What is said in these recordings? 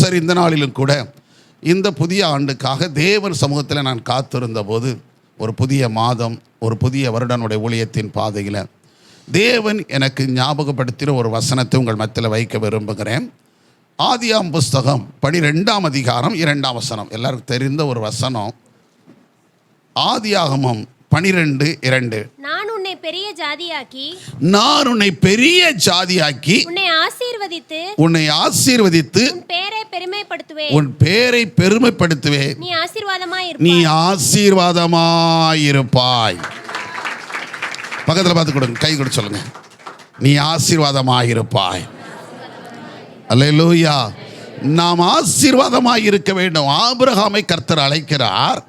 சரி, இந்த நாளிலும் கூட இந்த புதிய ஆண்டுக்காக தேவன் சமூகத்தில் நான் காத்திருந்த போது ஒரு புதிய மாதம், ஒரு புதிய வருடனுடைய ஊழியத்தின் பாதையில் தேவன் எனக்கு ஞாபகப்படுத்தின ஒரு வசனத்தை உங்கள் மத்தியில் வைக்க விரும்புகிறேன். ஆதியாம் புஸ்தகம் 12ஆம் அதிகாரம் 2ஆம் வசனம். எல்லாருக்கும் தெரிந்த ஒரு வசனம். ஆதியாகமம் 12:2. நான் உன்னை பெரிய ஜாதியாக்கி உன்னை ஆசீர்வதித்து உன் பேரை பெருமைப்படுத்துவேன். உன் பேரை பெருமைப்படுத்துவேன். நீ ஆசீர்வாதமாயிருப்பாய். பக்கத்தில் பார்த்து கொடுங்க, கை கொடுத்து சொல்லுங்க, நீ ஆசீர்வாதமாயிருப்பாய். அல்லேலூயா. நாம் ஆசீர்வாதமாயிருக்க வேண்டும். ஆபிரகாமை கர்த்தர் அழைக்கிறார்.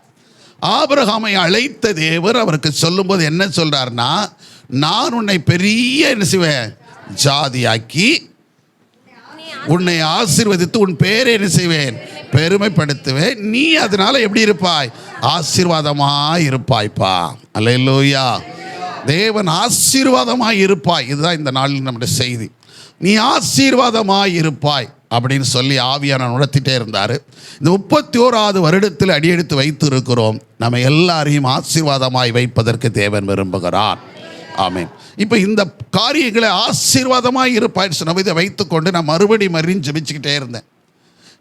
ஆபிரகாமை அழைத்த தேவர் அவருக்கு சொல்லும்போது என்ன சொல்றார்னா, நான் உன்னை பெரிய என்ன செய்வேன், ஜாதியாக்கி உன்னை ஆசீர்வதித்து உன் பேரை என்ன செய்வேன், பெருமைப்படுத்துவேன். நீ அதனால எப்படி இருப்பாய், ஆசீர்வாதமாய் இருப்பாய்ப்பா. அல்லேலூயா. தேவன் ஆசீர்வாதமாய் இருப்பாய். இதுதான் இந்த நாளில் நம்முடைய செய்தி. நீ ஆசீர்வாதமாய் இருப்பாய் அப்படின்னு சொல்லி ஆவியானவர் உணர்த்திட்டே இருந்தார். இந்த 31வது வருடத்தில் அடியெடுத்து வைத்து இருக்கிறோம். நம்ம எல்லாரையும் ஆசீர்வாதமாய் வைப்பதற்கு தேவன் விரும்புகிறார். ஆமென். இப்போ இந்த காரியங்களை ஆசீர்வாதமாய் இருப்பாய் சொன்ன இதை வைத்துக்கொண்டு நான் மறுபடியும் ஜெபிச்சுக்கிட்டே இருந்தேன்.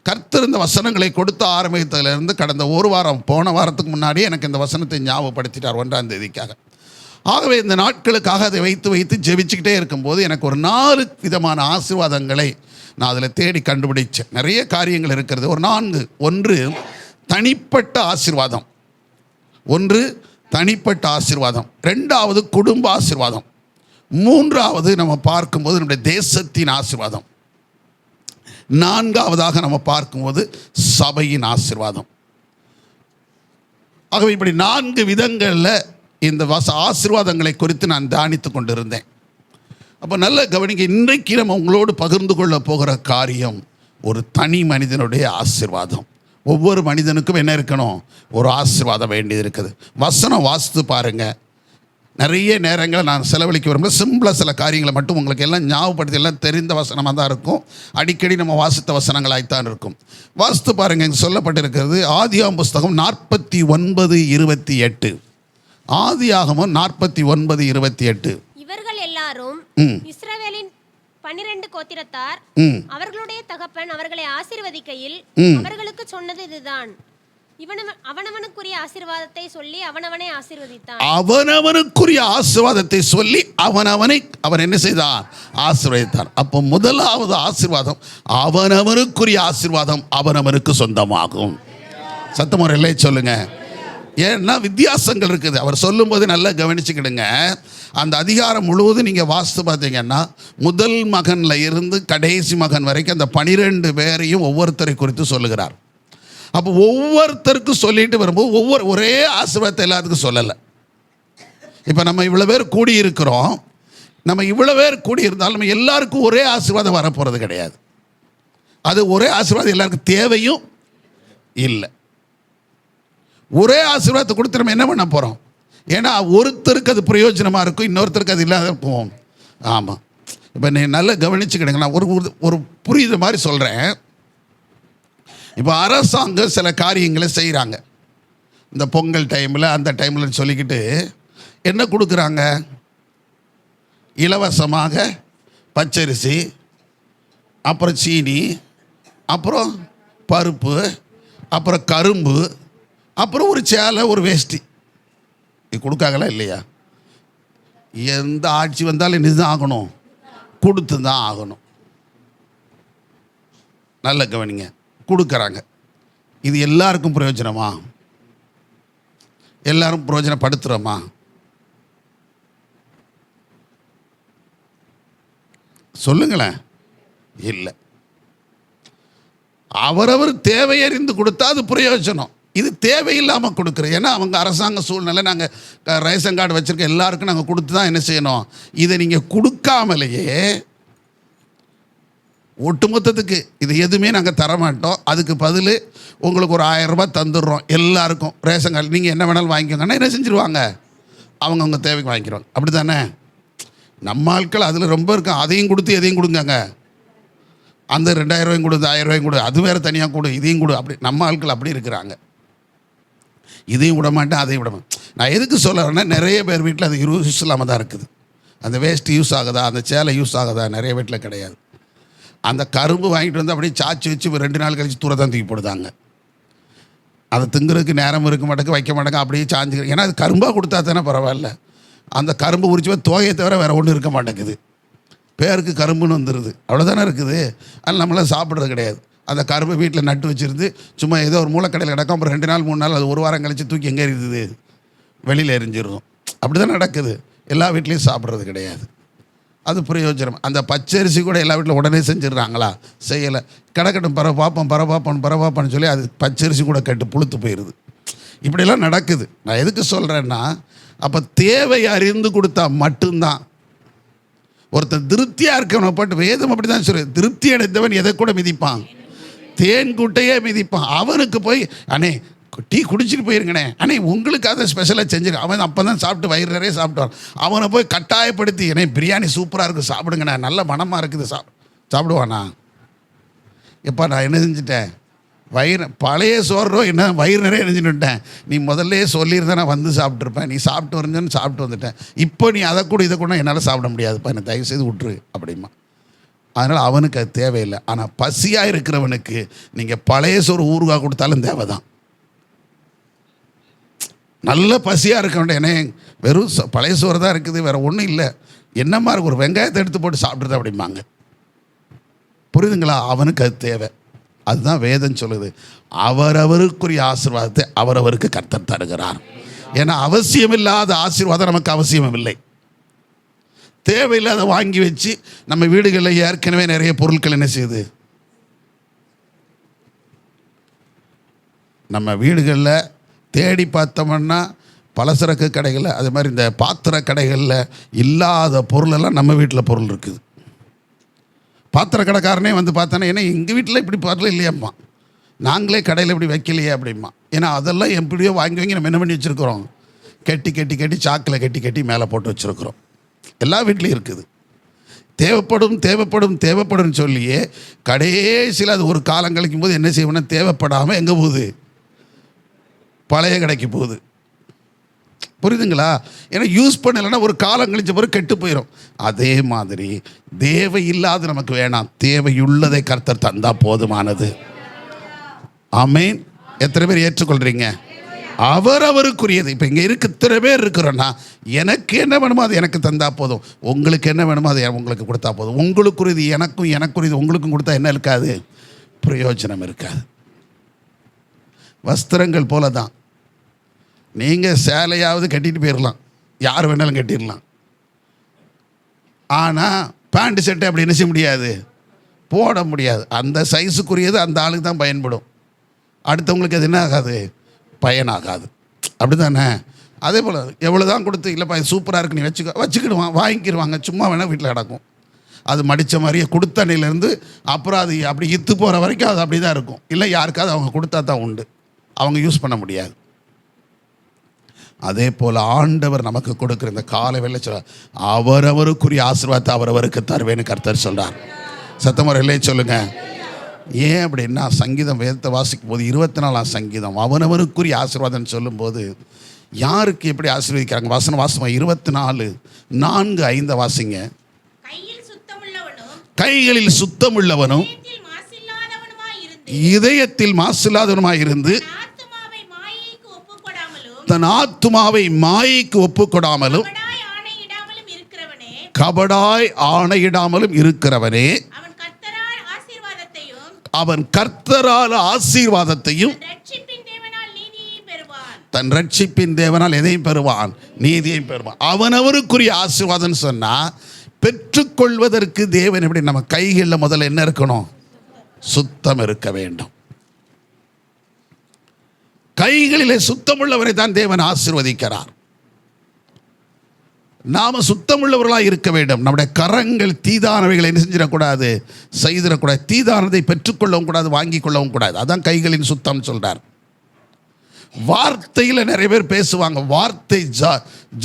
கர்த்தர் இந்த வசனங்களை கொடுத்து ஆரம்பித்ததிலிருந்து கடந்த ஒரு வாரம், போன வாரத்துக்கு முன்னாடியே எனக்கு இந்த வசனத்தை ஞாபகப்படுத்திட்டார் 1ஆம் தேதிக்காக. ஆகவே இந்த நாட்களுக்காக அதை வைத்து ஜெபிச்சுக்கிட்டே இருக்கும்போது எனக்கு ஒரு 4 விதமான ஆசீர்வாதங்களை நான் அதில் தேடி கண்டுபிடிச்சேன். நிறைய காரியங்கள் இருக்கிறது. ஒரு 4. ஒன்று தனிப்பட்ட ஆசீர்வாதம். 2வது குடும்ப ஆசீர்வாதம். 3வது நம்ம பார்க்கும்போது நம்முடைய தேசத்தின் ஆசீர்வாதம். 4வதாக நம்ம பார்க்கும்போது சபையின் ஆசீர்வாதம். ஆகவே இப்படி 4 விதங்களில் இந்த ஆசீர்வாதங்களை குறித்து நான் தியானித்து கொண்டிருந்தேன். அப்போ நல்ல கவனிங்க, இன்றைக்கு நம்ம உங்களோடு பகிர்ந்து கொள்ள போகிற காரியம் ஒரு தனி மனிதனுடைய ஆசீர்வாதம். ஒவ்வொரு மனிதனுக்கும் என்ன இருக்கணும், ஒரு ஆசீர்வாதம் வேண்டியது இருக்குது. வசனம் வாசித்து பாருங்கள். நிறைய நேரங்களை நான் செலவழிக்க விரும்பல. சிம்பிளாக சில காரியங்களை மட்டும் உங்களுக்கு எல்லாம் ஞாபகப்படுத்தி, எல்லாம் தெரிந்த வசனமாக தான் இருக்கும். அடிக்கடி நம்ம வாசித்த வசனங்களாய்த்தான் இருக்கும். வாசித்து பாருங்கள். இங்கே சொல்லப்பட்டிருக்கிறது ஆதியாம் புஸ்தகம் 49:28. ஆதியாகமம் 49:28. இவர்கள் எல்லாரும் இஸ்ரவேலின் 12 கோத்திரத்தார். அவர்களுடைய தகப்பன் அவர்களை ஆசீர்வதிக்கையில் அவர்களுக்கு சொன்னது இதுதான், அவனவனுக்குரிய ஆசீர்வாதத்தை சொல்லி அவனவனை ஆசீர்வதித்தான். அவனவனுக்குரிய ஆசீர்வாதத்தை சொல்லி அவன் என்ன செய்தான், ஆசீர்வதித்தான். அப்போ முதலாவது ஆசீர்வாதம், அவனவனுக்குரிய ஆசீர்வாதம் அவனவனுக்கு சொந்தமாகும். சத்தமுறையிலே சொல்லுங்க. ஏன்னா வித்தியாசங்கள் இருக்குது. அவர் சொல்லும்போது நல்லா கவனிச்சுக்கிடுங்க. அந்த அதிகாரம் முழுவதும் நீங்கள் வாசித்து பார்த்தீங்கன்னா முதல் மகனில் இருந்து கடைசி மகன் வரைக்கும் அந்த 12 பேரையும் ஒவ்வொருத்தரை குறித்து சொல்லுகிறார். அப்போ ஒவ்வொருத்தருக்கும் சொல்லிட்டு வரும்போது ஒரே ஆசீர்வாதத்தை எல்லாத்துக்கும் சொல்லலை. இப்போ நம்ம இவ்வளோ பேர் கூடியிருக்கிறோம். நம்ம இவ்வளோ பேர் கூடியிருந்தாலும் நம்ம எல்லாருக்கும் ஒரே ஆசீர்வாதம் வரப்போகிறது கிடையாது. அது ஒரே ஆசீர்வாதம் எல்லாருக்கும் தேவையும் இல்லை. ஒரே ஆசீர்வாதத்தை கொடுத்து நம்ம என்ன பண்ண போகிறோம்? ஏன்னா ஒருத்தருக்கு அது பிரயோஜனமாக இருக்கும், இன்னொருத்தருக்கு அது இல்லாத போகும். ஆமாம். இப்போ நீ நல்லா கவனிச்சுக்கிடுங்க. நான் ஒரு புரியுது மாதிரி சொல்கிறேன். இப்போ அரசாங்கம் சில காரியங்களை செய்கிறாங்க. இந்த பொங்கல் டைமில் அந்த டைமில் சொல்லிக்கிட்டு என்ன கொடுக்குறாங்க, இலவசமாக பச்சரிசி, அப்புறம் சீனி, அப்புறம் பருப்பு, அப்புறம் கரும்பு, அப்புறம் ஒரு சேலை, ஒரு வேஷ்டி. இது கொடுக்காங்களா இல்லையா? எந்த ஆட்சி வந்தாலும் இதுதான் ஆகணும், கொடுத்து தான் ஆகணும். நல்ல கவனிங்க. கொடுக்குறாங்க. இது எல்லாருக்கும் பிரயோஜனமா? எல்லாரும் பிரயோஜனப்படுத்துகிறோமா? சொல்லுங்களேன். இல்லை. அவரவர் தேவையறிந்து கொடுத்தா அது பிரயோஜனம். இது தேவையில்லாமல் கொடுக்குறோம். ஏன்னா அவங்க அரசாங்க சூழ்நிலை, நாங்கள் ரேஷன் கார்டு வச்சுருக்க எல்லாருக்கும் நாங்கள் கொடுத்து தான் என்ன செய்யணும். இதை நீங்கள் கொடுக்காமலேயே ஒட்டுமொத்தத்துக்கு இது எதுவுமே நாங்கள் தரமாட்டோம், அதுக்கு பதில் உங்களுக்கு ஒரு 1000 ரூபாய் தந்துடுறோம் எல்லாருக்கும் ரேஷன் கார்டு, நீங்கள் என்ன வேணாலும் வாங்கிக்கோங்கன்னா என்ன செஞ்சுருவாங்க, அவங்கவுங்க தேவைக்கு வாங்கிக்கிறோம். அப்படி தானே நம்ம ஆட்கள் அதில் ரொம்ப இருக்கும். அதையும் கொடுத்து எதையும் கொடுங்கங்க. அந்த 2000 ரூபாயும் கொடு, இந்த 1000 ரூபாயும் கொடு, அது வேறு தனியாக கொடு, இதையும் கொடு. அப்படி நம்ம ஆட்கள் அப்படி இருக்கிறாங்க. இதையும் விட மாட்டேன், அதையும் விட மாட்டேன். நான் எதுக்கு சொல்ல வரேன்னா, நிறைய பேர் வீட்டில் அது யூஸ் இல்லாமல் தான் இருக்குது. அந்த வேஸ்ட்டு யூஸ் ஆகுதா, அந்த சேலை யூஸ் ஆகுதா, நிறைய வீட்டில் கிடையாது. அந்த கரும்பு வாங்கிட்டு வந்து அப்படியே சாச்சி வச்சு 2 நாள் கழித்து தூர தான் தூக்கி போடுதாங்க. அதை திங்குறதுக்கு நேரம் இருக்க மாட்டேங்க, வைக்க மாட்டேங்க, அப்படியே சாஞ்சு. ஏன்னா அது கரும்பாக கொடுத்தா தானே பரவாயில்ல. அந்த கரும்பு உரிச்சு தோகையை தவிர வேறு ஒன்றும் இருக்க மாட்டேங்குது. பேருக்கு கரும்புன்னு வந்துடுது, அவ்வளோதானே இருக்குது. அதில் நம்மளாம் சாப்பிட்றது கிடையாது. அந்த கரும்பு வீட்டில் நட்டு வச்சுருந்து சும்மா ஏதோ ஒரு மூளைக்கடையில் கிடக்கும். அப்புறம் 2 நாள் 3 நாள் அது 1 வாரம் கழித்து தூக்கி எங்கே இருக்குது, வெளியில் எரிஞ்சிடும். அப்படி தான் நடக்குது. எல்லா வீட்லேயும் சாப்பிட்றது கிடையாது. அது பிரயோஜனம். அந்த பச்சரிசி கூட எல்லா வீட்டில் உடனே செஞ்சிடுறாங்களா? செய்யலை. கிடக்கட்டும், பரவாப்பான்னு சொல்லி அது பச்சரிசி கூட கட்டு புழுத்து போயிடுது. இப்படியெல்லாம் நடக்குது. நான் எதுக்கு சொல்கிறேன்னா, அப்போ தேவை அறிந்து கொடுத்தா மட்டும்தான். ஒருத்தர் திருப்தியாக இருக்கவனை போட்டு வேதம் அப்படி தான் சொல்லு, திருப்தி அடைந்தவன் எதை கூட மிதிப்பான், தேன் கூட்டையே மிதிப்பான். அவனுக்கு போய் அண்ணே டீ குடிச்சிட்டு போயிருங்கண்ணே, அண்ணே உங்களுக்கு அதை ஸ்பெஷலாக செஞ்சுருக்க. அவன் அப்போ தான் சாப்பிட்டு வயிறு நிறைய சாப்பிட்டுவான். அவனை போய் கட்டாயப்படுத்தி, அண்ணே பிரியாணி சூப்பராக இருக்குது சாப்பிடுங்கண்ணே, நல்ல மனமாக இருக்குது சாப்பிடுவானா? எப்போ நான் என்ன செஞ்சுட்டேன், வயிறு பழைய சோறுறோம் என்ன வயிறு நிறைய நினைச்சுட்டுட்டேன். நீ முதல்ல சொல்லியிருந்தா நான் வந்து சாப்பிட்ருப்பேன். நீ சாப்பிட்டு வரஞ்சோன்னு சாப்பிட்டு வந்துட்டேன். இப்போ நீ அதை கூட இதை கூட என்னால் சாப்பிட முடியாதுப்பா, என்னை தயவுசெய்து விட்டுரு அப்படிமா. அதனால் அவனுக்கு அது தேவையில்லை. ஆனால் பசியாக இருக்கிறவனுக்கு நீங்கள் பழைய சோறு ஊறுகாய் கொடுத்தாலும் தேவை தான். நல்ல பசியாக இருக்கவன் என்ன வெறும் பழைய சோறு தான் இருக்குது, வேறு ஒன்றும் இல்லை, என்னமா இருக்கு, ஒரு வெங்காயத்தை எடுத்து போட்டு சாப்பிட்றது அப்படிம்பாங்க. புரியுதுங்களா? அவனுக்கு அது தேவை. அதுதான் வேதம் சொல்லுது. அவரவருக்குரிய ஆசீர்வாதத்தை அவரவருக்கு கர்த்தர் தருகிறார். ஏன்னா அவசியமில்லாத ஆசீர்வாதம் நமக்கு அவசியமும் இல்லை. தேவையில்லாத வாங்கி வச்சு நம்ம வீடுகளில் ஏற்கனவே நிறைய பொருட்கள் என்ன செய்யுது, நம்ம வீடுகளில் தேடி பார்த்தோம்னா பலசரக்கு கடைகளில், அது மாதிரி இந்த பாத்திர கடைகளில் இல்லாத பொருளெல்லாம் நம்ம வீட்டில் பொருள் இருக்குது. பாத்திர கடைக்காரனே வந்து பார்த்தானே, ஏன்னா எங்கள் வீட்டில் இப்படி பொருள் இல்லையாம்மா, நாங்களே கடையில் இப்படி வைக்கலையே அப்படிமா. ஏன்னா அதெல்லாம் எப்படியோ வாங்கி நம்ம என்ன பண்ணி வச்சுருக்குறோம், கட்டி சாக்கில் கட்டி மேலே போட்டு வச்சுருக்குறோம். எல்லா வீட்லேயும் இருக்குது. தேவைப்படும் சொல்லியே கடைசியில் அது ஒரு காலம் கழிக்கும் போது என்ன செய்வோம்னா, தேவைப்படாமல் எங்கே போகுது, பழைய கடைக்கு போகுது. புரியுதுங்களா? ஏன்னா யூஸ் பண்ணலைன்னா ஒரு காலம் கழிச்ச பிறகு கெட்டு போயிடும். அதே மாதிரி தேவையில்லாத நமக்கு வேணாம், தேவையுள்ளதை கர்த்தர் தந்தா போதுமானது. ஆமென். எத்தனை பேர் ஏற்றுக்கொள்றீங்க? அவரவருக்குரியது. இப்போ இங்கே இத்தனை பேர் இருக்கிறோன்னா, எனக்கு என்ன வேணுமோ அது எனக்கு தந்தா போதும், உங்களுக்கு என்ன வேணுமோ அது உங்களுக்கு கொடுத்தா போதும். உங்களுக்குரியது எனக்குரியது உங்களுக்கும் கொடுத்தா என்ன இருக்காது, பிரயோஜனம் இருக்காது. வஸ்திரங்கள் போல தான். நீங்கள் சேலையாவது கட்டிட்டு போயிடலாம், யார் வேணாலும் கட்டிடலாம். ஆனால் பேண்ட் சட்டை அப்படி என்ன செய்ய முடியாது, போட முடியாது. அந்த சைஸுக்குரியது அந்த ஆளுக்கு தான் பயன்படும், அடுத்தவங்களுக்கு அது என்ன ஆகாது, பயனாகாது. அப்படி தானே? அதே போல் எவ்வளோ தான் கொடுத்து, இல்லைப்பா இது சூப்பராக இருக்கு நீ வச்சுக்கிடுவான், வாங்கிக்கிடுவாங்க. சும்மா வேணால் வீட்டில் கிடக்கும். அது மடித்த மாதிரியே கொடுத்த அன்னையிலேருந்து அப்புறம் அது அப்படி இத்து போகிற வரைக்கும் அது அப்படி தான் இருக்கும். இல்லை யாருக்காவது அவங்க கொடுத்தா தான் உண்டு, அவங்க யூஸ் பண்ண முடியாது. அதே போல் ஆண்டவர் நமக்கு கொடுக்குற இந்த காலை வேளை சொல்ல, அவரவருக்குரிய ஆசீர்வாதத்தை அவரவருக்கு தருவேன்னு கர்த்தர் சொல்கிறார். சத்தமுறையிலே சொல்லுங்க. ஏன் அப்படின்னா, சங்கீதம் வேதத்தை வாசிக்கும் போது 24ஆம் சங்கீதம் அவனவருக்குரிய ஆசீர்வாதம் சொல்லும்போது யாருக்கு எப்படி ஆசீர்வதிக்கிறாங்க? வாசனம் 24:4-5 வாசிங்க. கைகளில் சுத்தமுள்ளவனும் இதயத்தில் மாசில்லாதவனுமாய் இருந்து தன் ஆத்துமாவை மாயைக்கு ஒப்புக்கொடாமலும் கபடாய் ஆணையிடாமலும் இருக்கிறவனே அவன் கர்த்தரால் ஆசீர்வாதத்தையும் தன் ரட்சிப்பின் தேவனால் எதையும் பெறுவான், நீதியையும் பெறுவான். அவனவருக்குரிய ஆசீர்வாதம் சொன்னா, பெற்றுக்கொள்வதற்கு தேவன் எப்படி நம்ம கைகளில் முதல்ல என்ன இருக்கணும், சுத்தம் இருக்க வேண்டும். கைகளிலே சுத்தமுள்ளவரை தான் தேவன் ஆசீர்வதிக்கிறார். நாம் சுத்தமுள்ளவர்களாக இருக்க வேண்டும். நம்முடைய கரங்கள் தீதானவைகளை என்ன செஞ்சிடக்கூடாது, செய்திடக்கூடாது. தீதானதை பெற்றுக்கொள்ளவும் கூடாது, வாங்கி கொள்ளவும் கூடாது. அதான் கைகளின் சுத்தம் சொல்றார். வார்த்தையில் நிறைய பேர் பேசுவாங்க, வார்த்தை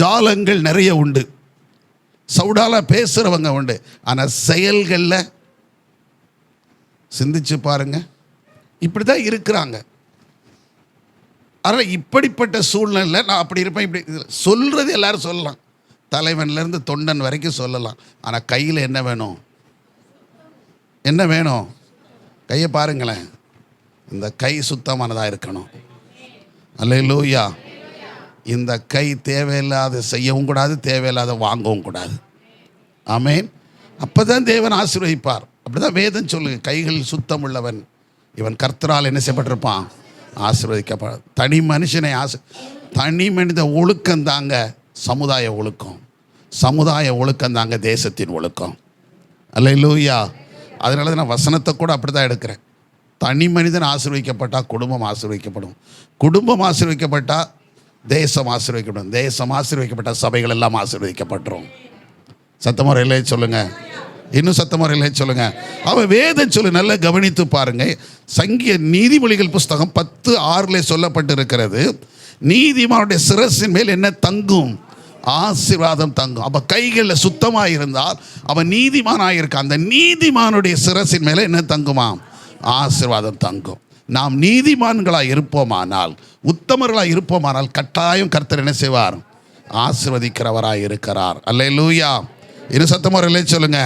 ஜாலங்கள் நிறைய உண்டு, சவுடால பேசுகிறவங்க உண்டு. ஆனால் செயல்களில் சிந்திச்சு பாருங்க. இப்படி தான் இருக்கிறாங்க. அதனால் இப்படிப்பட்ட சூழ்நிலை நான் அப்படி இருப்பேன் இப்படி சொல்கிறது எல்லாரும் சொல்லலாம், தலைவன்லேருந்து தொண்டன் வரைக்கும் சொல்லலாம். ஆனால் கையில் என்ன வேணும்? என்ன வேணும்? கையை பாருங்களேன், இந்த கை சுத்தமானதாக இருக்கணும். அல்லேலூயா. இந்த கை தேவையில்லாத செய்யவும் கூடாது, தேவையில்லாத வாங்கவும் கூடாது. ஆமேன். அப்போ தான் தேவன் ஆசீர்வதிப்பார். அப்படி தான் வேதம் சொல்லுங்க, கைகள் சுத்தம் உள்ளவன் இவன் கர்த்தரால் என்ன செய்யப்பட்டிருப்பான்? ஆசீர்வதிக்கப்பட. தனி மனுஷனை தனி மனித ஒழுக்கம் தாங்க சமுதாய ஒழுக்கம். சமுதாய ஒழுக்கம் தாங்க தேசத்தின் ஒழுக்கம். அல்லேலூயா. அதனால தான் நான் வசனத்தை கூட அப்படி தான் எடுக்கிறேன். தனி மனிதன் ஆசீர்வதிக்கப்பட்டால் குடும்பம் ஆசீர்வதிக்கப்படும், குடும்பம் ஆசீர்வதிக்கப்பட்டால் தேசம் ஆசீர்வதிக்கப்படும், தேசம் ஆசீர்வதிக்கப்பட்டால் சபைகள் எல்லாம் ஆசீர்வதிக்கப்பட்டுரும். சத்தமுறையிலே சொல்லுங்க, இன்னும் சத்தமுறையிலே சொல்லுங்க. அவன் வேதம் சொல்லு, நல்லா கவனித்து பாருங்க. நீதிமொழிகள் புஸ்தகம் 10:6 சொல்லப்பட்டு இருக்கிறது, நீதிமானுடைய சிரசின் மேல் என்ன தங்கும்? ஆசீர்வாதம் தங்கும். அப்போ கைகளில் சுத்தமாக இருந்தால் அவன் நீதிமானாக இருக்கான். அந்த நீதிமானுடைய சிரசின் மேலே என்ன தங்குமா? ஆசீர்வாதம் தங்கும். நாம் நீதிமான்களாக இருப்போமானால், உத்தமர்களாக இருப்போமானால் கட்டாயம் கர்த்தர் என்ன செய்வார்? ஆசீர்வதிக்கிறவராக இருக்கிறார். அல்லேலூயா. இரு சத்தமுறையிலே சொல்லுங்க.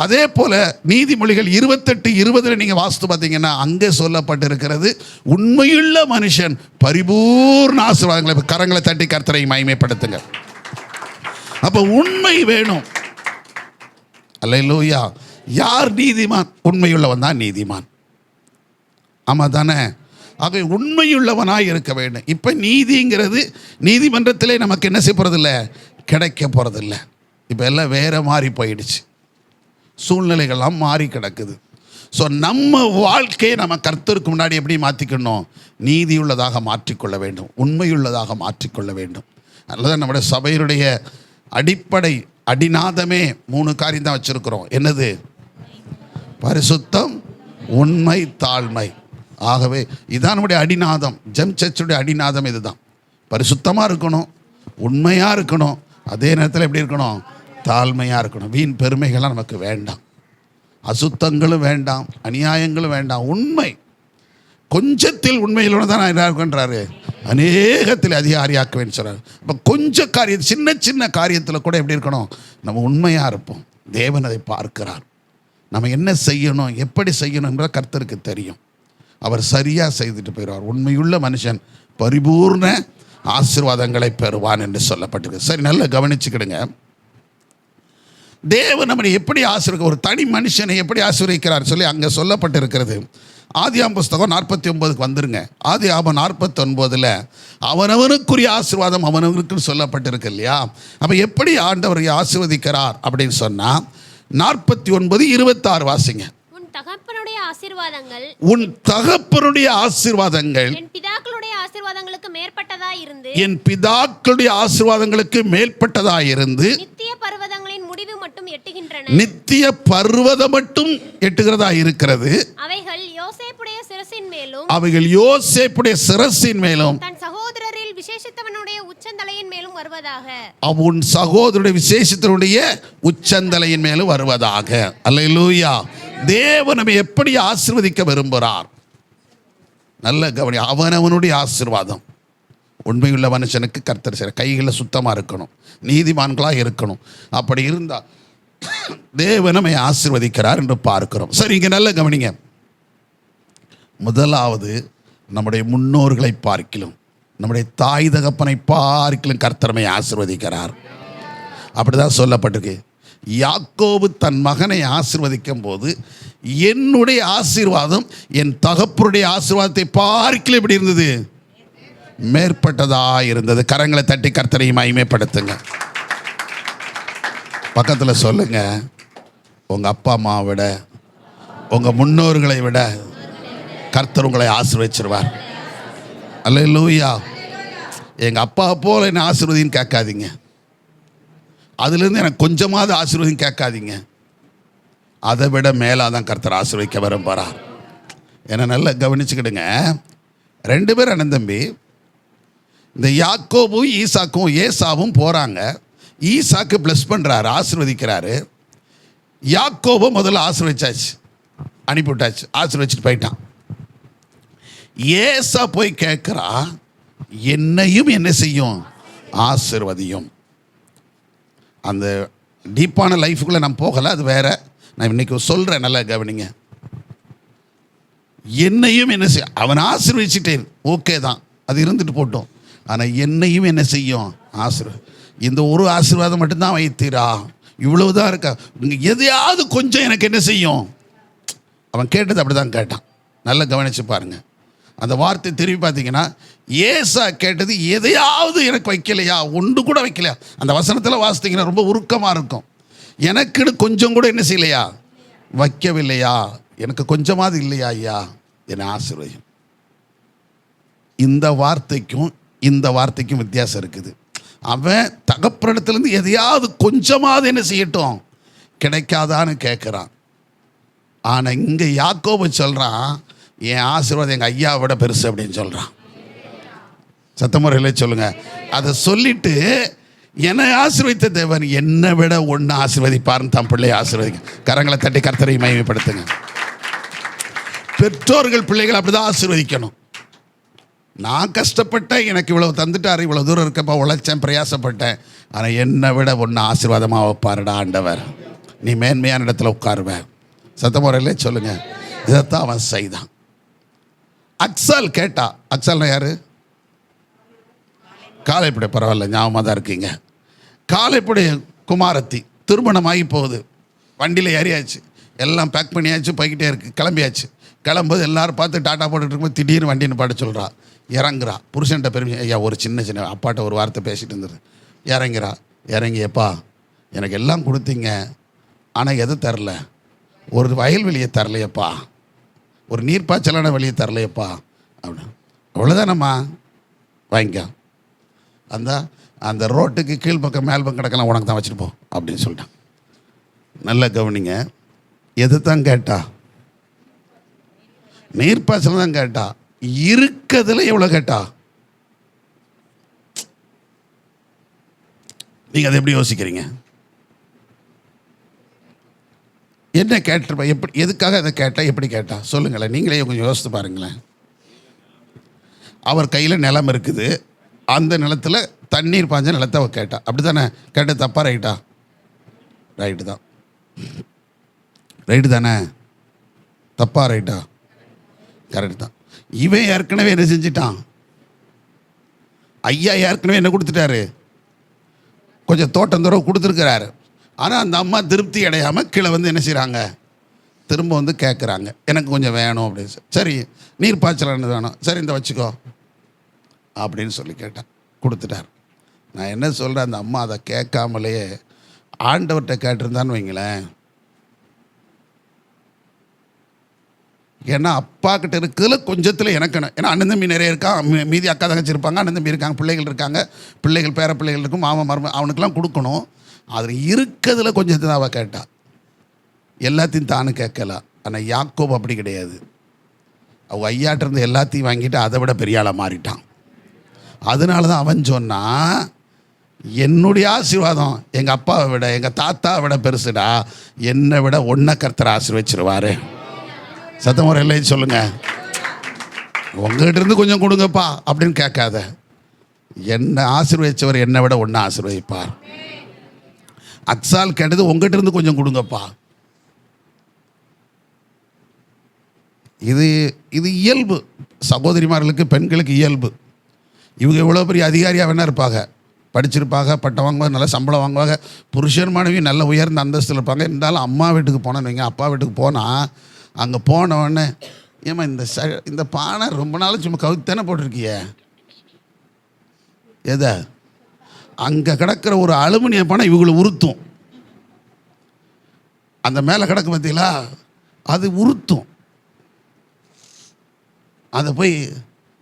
அதே போல நீதிமொழிகள் 28:20 நீங்கள் வாசித்து பார்த்தீங்கன்னா அங்கே சொல்லப்பட்டிருக்கிறது, உண்மையுள்ள மனுஷன் பரிபூர்ண ஆசீர்வாதங்களை. கரங்களை தட்டி கர்த்தரை மகிமைப்படுத்துங்க. அப்போ உண்மை வேணும். அல்லேலூயா. யார் நீதிமான்? உண்மையுள்ளவன் தான் நீதிமான். ஆமாம் தானே? ஆக உண்மையுள்ளவனாக இருக்க வேண்டும். இப்போ நீதிங்கிறது நீதிமன்றத்திலே நமக்கு என்ன செய்ய போகிறதில்ல, கிடைக்க போகிறதில்ல. இப்போ எல்லாம் வேறு மாதிரி போயிடுச்சு, சூழ்நிலைகள்லாம் மாறி கிடக்குது. ஸோ நம்ம வாழ்க்கையை நம்ம கர்த்தருக்கு முன்னாடி எப்படி மாற்றிக்கணும்? நீதியுள்ளதாக மாற்றிக்கொள்ள வேண்டும், உண்மையுள்ளதாக மாற்றிக்கொள்ள வேண்டும். அதுதான் நம்முடைய சபையினுடைய அடிப்படை அடிநாதமே 3 காரியம் தான் வச்சுருக்கிறோம். என்னது? பரிசுத்தம், உண்மை, தாழ்மை. ஆகவே இதான் நம்முடைய அடிநாதம். ஜெம் சர்ச்சுடைய அடிநாதம் இதுதான். பரிசுத்தமாக இருக்கணும், உண்மையாக இருக்கணும், அதே நேரத்தில் எப்படி இருக்கணும்? தாழ்மையாக இருக்கணும். வீண் பெருமைகள்லாம் நமக்கு வேண்டாம், அசுத்தங்களும் வேண்டாம், அநியாயங்களும் வேண்டாம். உண்மை. கொஞ்சத்தில் உண்மையிலோடு தான் நான் என்ன இருக்குன்றாரு, அநேகத்தில் அதிகாரியாக்குவேன்னு சொல்கிறார். இப்போ கொஞ்சம் காரியம், சின்ன சின்ன காரியத்தில் கூட எப்படி இருக்கணும்? நம்ம உண்மையாக இருப்போம். தேவன் அதை பார்க்கிறார். நம்ம என்ன செய்யணும், எப்படி செய்யணும் என்ற கர்த்தருக்கு தெரியும். அவர் சரியாக செய்துட்டு போயிடுவார். உண்மையுள்ள மனுஷன் பரிபூர்ண ஆசீர்வாதங்களை பெறுவான் என்று சொல்லப்பட்டிருக்கு. சரி, நல்லா கவனிச்சுக்கிடுங்க. தேவன் நம்மை எப்படி ஆசீர்வதிக்க, ஒரு தனி மனுஷனை எப்படி ஆசீர்வதிக்கிறார் சொல்லி அங்கே சொல்லப்பட்டிருக்கிறது. ஆதியாகமம் புஸ்தகம் 49 வந்துருங்க. ஆதியாகமம் 49 அவனவனுக்குரிய ஆசீர்வாதம் அவனவனுக்கு சொல்லப்பட்டிருக்கு இல்லையா? அப்போ எப்படி ஆண்டவர் ஆசீர்வதிக்கிறார் அப்படின்னு சொன்னால் 49:26 வாசிங்க. உன் தகப்பனுடைய ஆசீர்வாதங்கள், உன் தகப்பனுடைய ஆசீர்வாதங்கள் என் பிதாக்களுடைய ஆசீர்வாதங்களுக்கு மேற்பட்டதாய் இருந்து, என் பிதாக்களுடைய ஆசீர்வாதங்களுக்கு மேற்பட்டதாய் இருந்து நித்திய பர்வதங்களின் முடிவு மட்டும் எட்டுகின்றன. நித்திய பர்வதம் மட்டும் எட்டுகிறதா இருக்கிறது. அவைகள் யோசேப்புடைய சிரசின் மேலும், அவைகள் யோசேப்புடைய சிரசின் மேலும், தன் சகோதரரில் விசேஷித்தவனுடைய உச்சந்தலையின் மேலும் வருவதாக. உன் சகோதரருடைய விசேஷத்தினுடைய உச்சந்தலையின் மேலும் வருவதாக. அல்லேலூயா. தேவன் நம்மை எப்படி ஆசீர்வதிக்க விரும்புகிறார்? நல்ல கவனி. அவனவனுடைய ஆசீர்வாதம். உண்மையுள்ள மனுஷனுக்கு கர்த்தர் செய்கிற கைகளில் சுத்தமாக இருக்கணும், நீதிமான்களாக இருக்கணும். அப்படி இருந்தால் தேவன் நம்மை ஆசீர்வதிக்கிறார் என்று பார்க்கிறோம். சரி, இங்கே நல்ல கவனிங்க. முதலாவது, நம்முடைய முன்னோர்களை பார்க்கிலும், நம்முடைய தாய் தகப்பனை பார்க்கிலும் கர்த்தர் நம்மை ஆசீர்வதிக்கிறார். அப்படிதான் சொல்லப்பட்டிருக்கு. யாக்கோபு தன் மகனை ஆசீர்வதிக்கும் போது, என்னுடைய ஆசீர்வாதம் என் தகப்பனுடைய ஆசீர்வாதத்தை பார்க்கல எப்படி இருந்தது? மேற்பட்டதா இருந்தது. கரங்களை தட்டி கர்த்தரை மகிமைப்படுத்துங்க. பக்கத்தில் சொல்லுங்க, உங்கள் அப்பா அம்மாவை விட, உங்கள் முன்னோர்களை விட கர்த்தர் உங்களை ஆசீர்வதிச்சிருவார். அல்லேலூயா. எங்கள் அப்பா போல என்ன ஆசீர்வதின்னு கேட்காதீங்க. அதுலேருந்து எனக்கு கொஞ்சமாவது ஆசீர்வாதம் கேட்காதீங்க. அதை விட மேலாக தான் கர்த்தர் ஆசீர்வதிக்க விரும்புகிறார். ஏன்னா நல்லா கவனிச்சுக்கிடுங்க. 2 பேர் அண்ணன் தம்பி. இந்த யாக்கோபும் ஈசாக்கும் ஏசாவும் போகிறாங்க. ஈசாக்கு ப்ளஸ் பண்ணுறாரு, ஆசீர்வதிக்கிறாரு. யாக்கோபு முதல்ல ஆசீர்வதிச்சாச்சு. அனுப்பிவிட்டாச்சு, ஆசீர்வதிச்சுட்டு போயிட்டான். ஏசா போய் கேட்குறா, என்னையும் என்ன செய்யும், ஆசீர்வதியும். அந்த டீப்பான லைஃபுக்குள்ளே நான் போகலை, அது வேற. நான் இன்னைக்கு சொல்கிறேன், நல்லா கவனிங்க. என்னையும் என்ன செய்யும், அவன் ஆசீர்வதிச்சிட்டேன், ஓகே தான், அது இருந்துட்டு போட்டோம். ஆனால் என்னையும் என்ன செய்யும், இந்த ஒரு ஆசீர்வாதம் மட்டும்தான் வைத்தீரா, இவ்வளவுதான் இருக்கா, நீங்கள் எதையாவது கொஞ்சம் எனக்கு என்ன செய்யும். அவன் கேட்டது அப்படி தான் கேட்டான். நல்லா கவனிச்சு பாருங்க. அந்த வார்த்தை திரும்பி பார்த்தீங்கன்னா, ஏசா கேட்டது எதையாவது எனக்கு வைக்கலையா, ஒன்று கூட வைக்கலையா. அந்த வசனத்தில் வாசித்தீங்கன்னா ரொம்ப உருக்கமாக இருக்கும். எனக்குன்னு கொஞ்சம் கூட என்ன செய்யலையா, வைக்கவில்லையா, எனக்கு கொஞ்சமாவது இல்லையா ஐயா, என்னை ஆசீர்வதியும். இந்த வார்த்தைக்கும் இந்த வார்த்தைக்கும் வித்தியாசம் இருக்குது. அவன் தகப்பனிடத்துலேருந்து எதையாவது கொஞ்சமாவது என்ன செய்யட்டும், கிடைக்காதான்னு கேட்குறான். ஆனால் இங்கே யாக்கோபு சொல்கிறான், என் ஆசீர்வாதம் எங்கள் ஐயாவை விட பெருசு அப்படின்னு சொல்கிறான். சத்தமுறையில் சொல்லுங்கள். அதை சொல்லிட்டு, என்னை ஆசீர்வதித்த தேவன் என்னை விட ஒன்று ஆசீர்வதிப்பார்னு தன் பிள்ளையை ஆசீர்வதிக்க. கரங்களை தட்டி கர்த்தரை மகிமைப்படுத்துங்க. பெற்றோர்கள் பிள்ளைகள் அப்படிதான் ஆசீர்வதிக்கணும். நான் கஷ்டப்பட்டேன், எனக்கு இவ்வளவு தந்துட்டார், இவ்வளோ தூரம் இருக்கப்போ உழைச்சேன், பிரயாசப்பட்டேன், ஆனால் என்னை விட ஒன்று ஆசீர்வாதமாக வைப்பாருடா ஆண்டவர், நீ மேன்மையான இடத்துல உட்காருவேன். சத்தமுறையிலே சொல்லுங்கள். இதைத்தான் அவன் செய்தான். அக்சால் கேட்டா. அக்சால்னா யாரு? காலைப்படை, பரவாயில்ல ஞாபகமாக தான் இருக்கீங்க. காலைப்படை குமாரத்தி திருமணமாகி போகுது. வண்டியில் ஏறியாச்சு, எல்லாம் பேக் பண்ணியாச்சு, போய்கிட்டே இருக்கு. கிளம்பியாச்சு. கிளம்பும்போது எல்லாரும் பார்த்து டாட்டா போட்டுட்டு இருக்கும்போது திடீர்னு வண்டின்னு பாட சொல்கிறா. இறங்குறா. புருஷன்ட்ட பெருமை, ஐயா ஒரு சின்ன அப்பாட்ட ஒரு வார்த்தை பேசிட்டு இருந்துரு. இறங்குறா. இறங்கியப்பா எனக்கு எல்லாம் கொடுத்தீங்க, ஆனால் எது தரல, ஒரு வயல்வெளியை தரலையப்பா, ஒரு நீர்ப்பாய்ச்சலான வெளியே தரலையப்பா அப்படின்னு. அவ்வளோதானம்மா, வாங்கிக்க. அந்த ரோட்டுக்கு கீழ்ப்பக்கம் மேல் பக்கம் கிடக்கலாம், உனக்கு தான் வச்சுட்டு போ அப்படின்னு சொல்லிட்டான். நல்லா கவனிங்க. எது தான் கேட்டா? நீர்ப்பாய்ச்சல் தான் கேட்டா. இருக்கிறதுல எவ்வளோ கேட்டா? நீங்கள் அதை எப்படி யோசிக்கிறீங்க? என்ன கேட்டிருப்பா? எப்படி, எதுக்காக அதை கேட்டா, எப்படி கேட்டா சொல்லுங்களேன். நீங்களே கொஞ்சம் யோசித்து பாருங்களேன். அவர் கையில் நிலம் இருக்குது, அந்த நிலத்தில் தண்ணீர் பாய்ஞ்ச நிலத்தை அவள் கேட்டா. அப்படி தானே கேட்ட? தப்பா ரைட்டா? ரைட்டு தான். ரைட்டு தானே? தப்பா ரைட்டா? கரெக்டு தான். இவன் ஏற்கனவே என்ன செஞ்சிட்டான்? ஐயா ஏற்கனவே என்ன கொடுத்துட்டாரு? கொஞ்சம் தோட்டம் தூரம் கொடுத்துருக்கிறாரு. ஆனால் அந்த அம்மா திருப்தி அடையாமல் கீழே வந்து என்ன செய்கிறாங்க, திரும்ப வந்து கேட்குறாங்க, எனக்கு கொஞ்சம் வேணும் அப்படின்னு. சரி, நீர் பாய்ச்சலானது வேணும், சரி இந்த வச்சுக்கோ அப்படின்னு சொல்லி கேட்டேன், கொடுத்துட்டார். நான் என்ன சொல்கிறேன், அந்த அம்மா அதை கேட்காமலேயே ஆண்டவர்கிட்ட கேட்டிருந்தான்னு வைங்களேன். ஏன்னா அப்பா கிட்ட இருக்கிறதுல கொஞ்சத்தில் எனக்குன்னு, ஏன்னா அண்ணன் தம்பி நிறைய இருக்கான், மீதி அக்கா தங்கச்சி இருப்பாங்க, அண்ணன் தம்பி இருக்காங்க, பிள்ளைகள் இருக்காங்க, பிள்ளைகள் பேர பிள்ளைகள் இருக்கும், மாமா மரும, அவனுக்கெல்லாம் கொடுக்கணும். அதில் இருக்கிறதுல கொஞ்சத்தை தான் அவள் கேட்டா, எல்லாத்தையும் தானு கேட்கல. ஆனால் யாக்கோபு அப்படி கிடையாது. அவள் ஐயாட்ட இருந்து எல்லாத்தையும் வாங்கிட்டு அதை விட பெரிய ஆளாக மாறிட்டான். அதனால தான் அவன் சொன்னான், என்னுடைய ஆசீர்வாதம் எங்கள் அப்பாவை விட எங்கள் தாத்தாவை விட பெருசுடா, என்னை விட ஒன்றை கர்த்தர் ஆசீர்வச்சிருவாரு. சத்தமுறை இல்லை சொல்லுங்க. உங்ககிட்ட இருந்து கொஞ்சம் கொடுங்கப்பா அப்படின்னு கேட்காத, என்னை ஆசீர்வதிச்சவர் என்னை விட ஒன்று ஆசீர்வதிப்பார். அக்சால் கேட்டது உங்ககிட்ட இருந்து கொஞ்சம் கொடுங்கப்பா. இது இது இயல்பு சகோதரிமார்களுக்கு, பெண்களுக்கு இயல்பு. இவங்க எவ்வளோ பெரிய அதிகாரியாக வேணா இருப்பாங்க, படிச்சிருப்பாங்க, பட்டம் வாங்குவாங்க, நல்ல சம்பளம் வாங்குவாங்க, புருஷன் மனைவி நல்ல உயர்ந்த அந்தஸ்தில் இருப்பாங்க. இருந்தாலும் அம்மா வீட்டுக்கு போனேன்னு வைங்க, அப்பா வீட்டுக்கு போனால் அங்கே போனவொடனே, ஏம்மா இந்த பானை ரொம்ப நாள் சும்மா கவுத்து தானே போட்டிருக்கிய, எதை அங்கே கிடக்கிற ஒரு அலுமினிய பானை இவங்களை உறுத்தும். அந்த மேலே கிடக்கு பார்த்தீங்களா, அது உறுத்தும். அதை போய்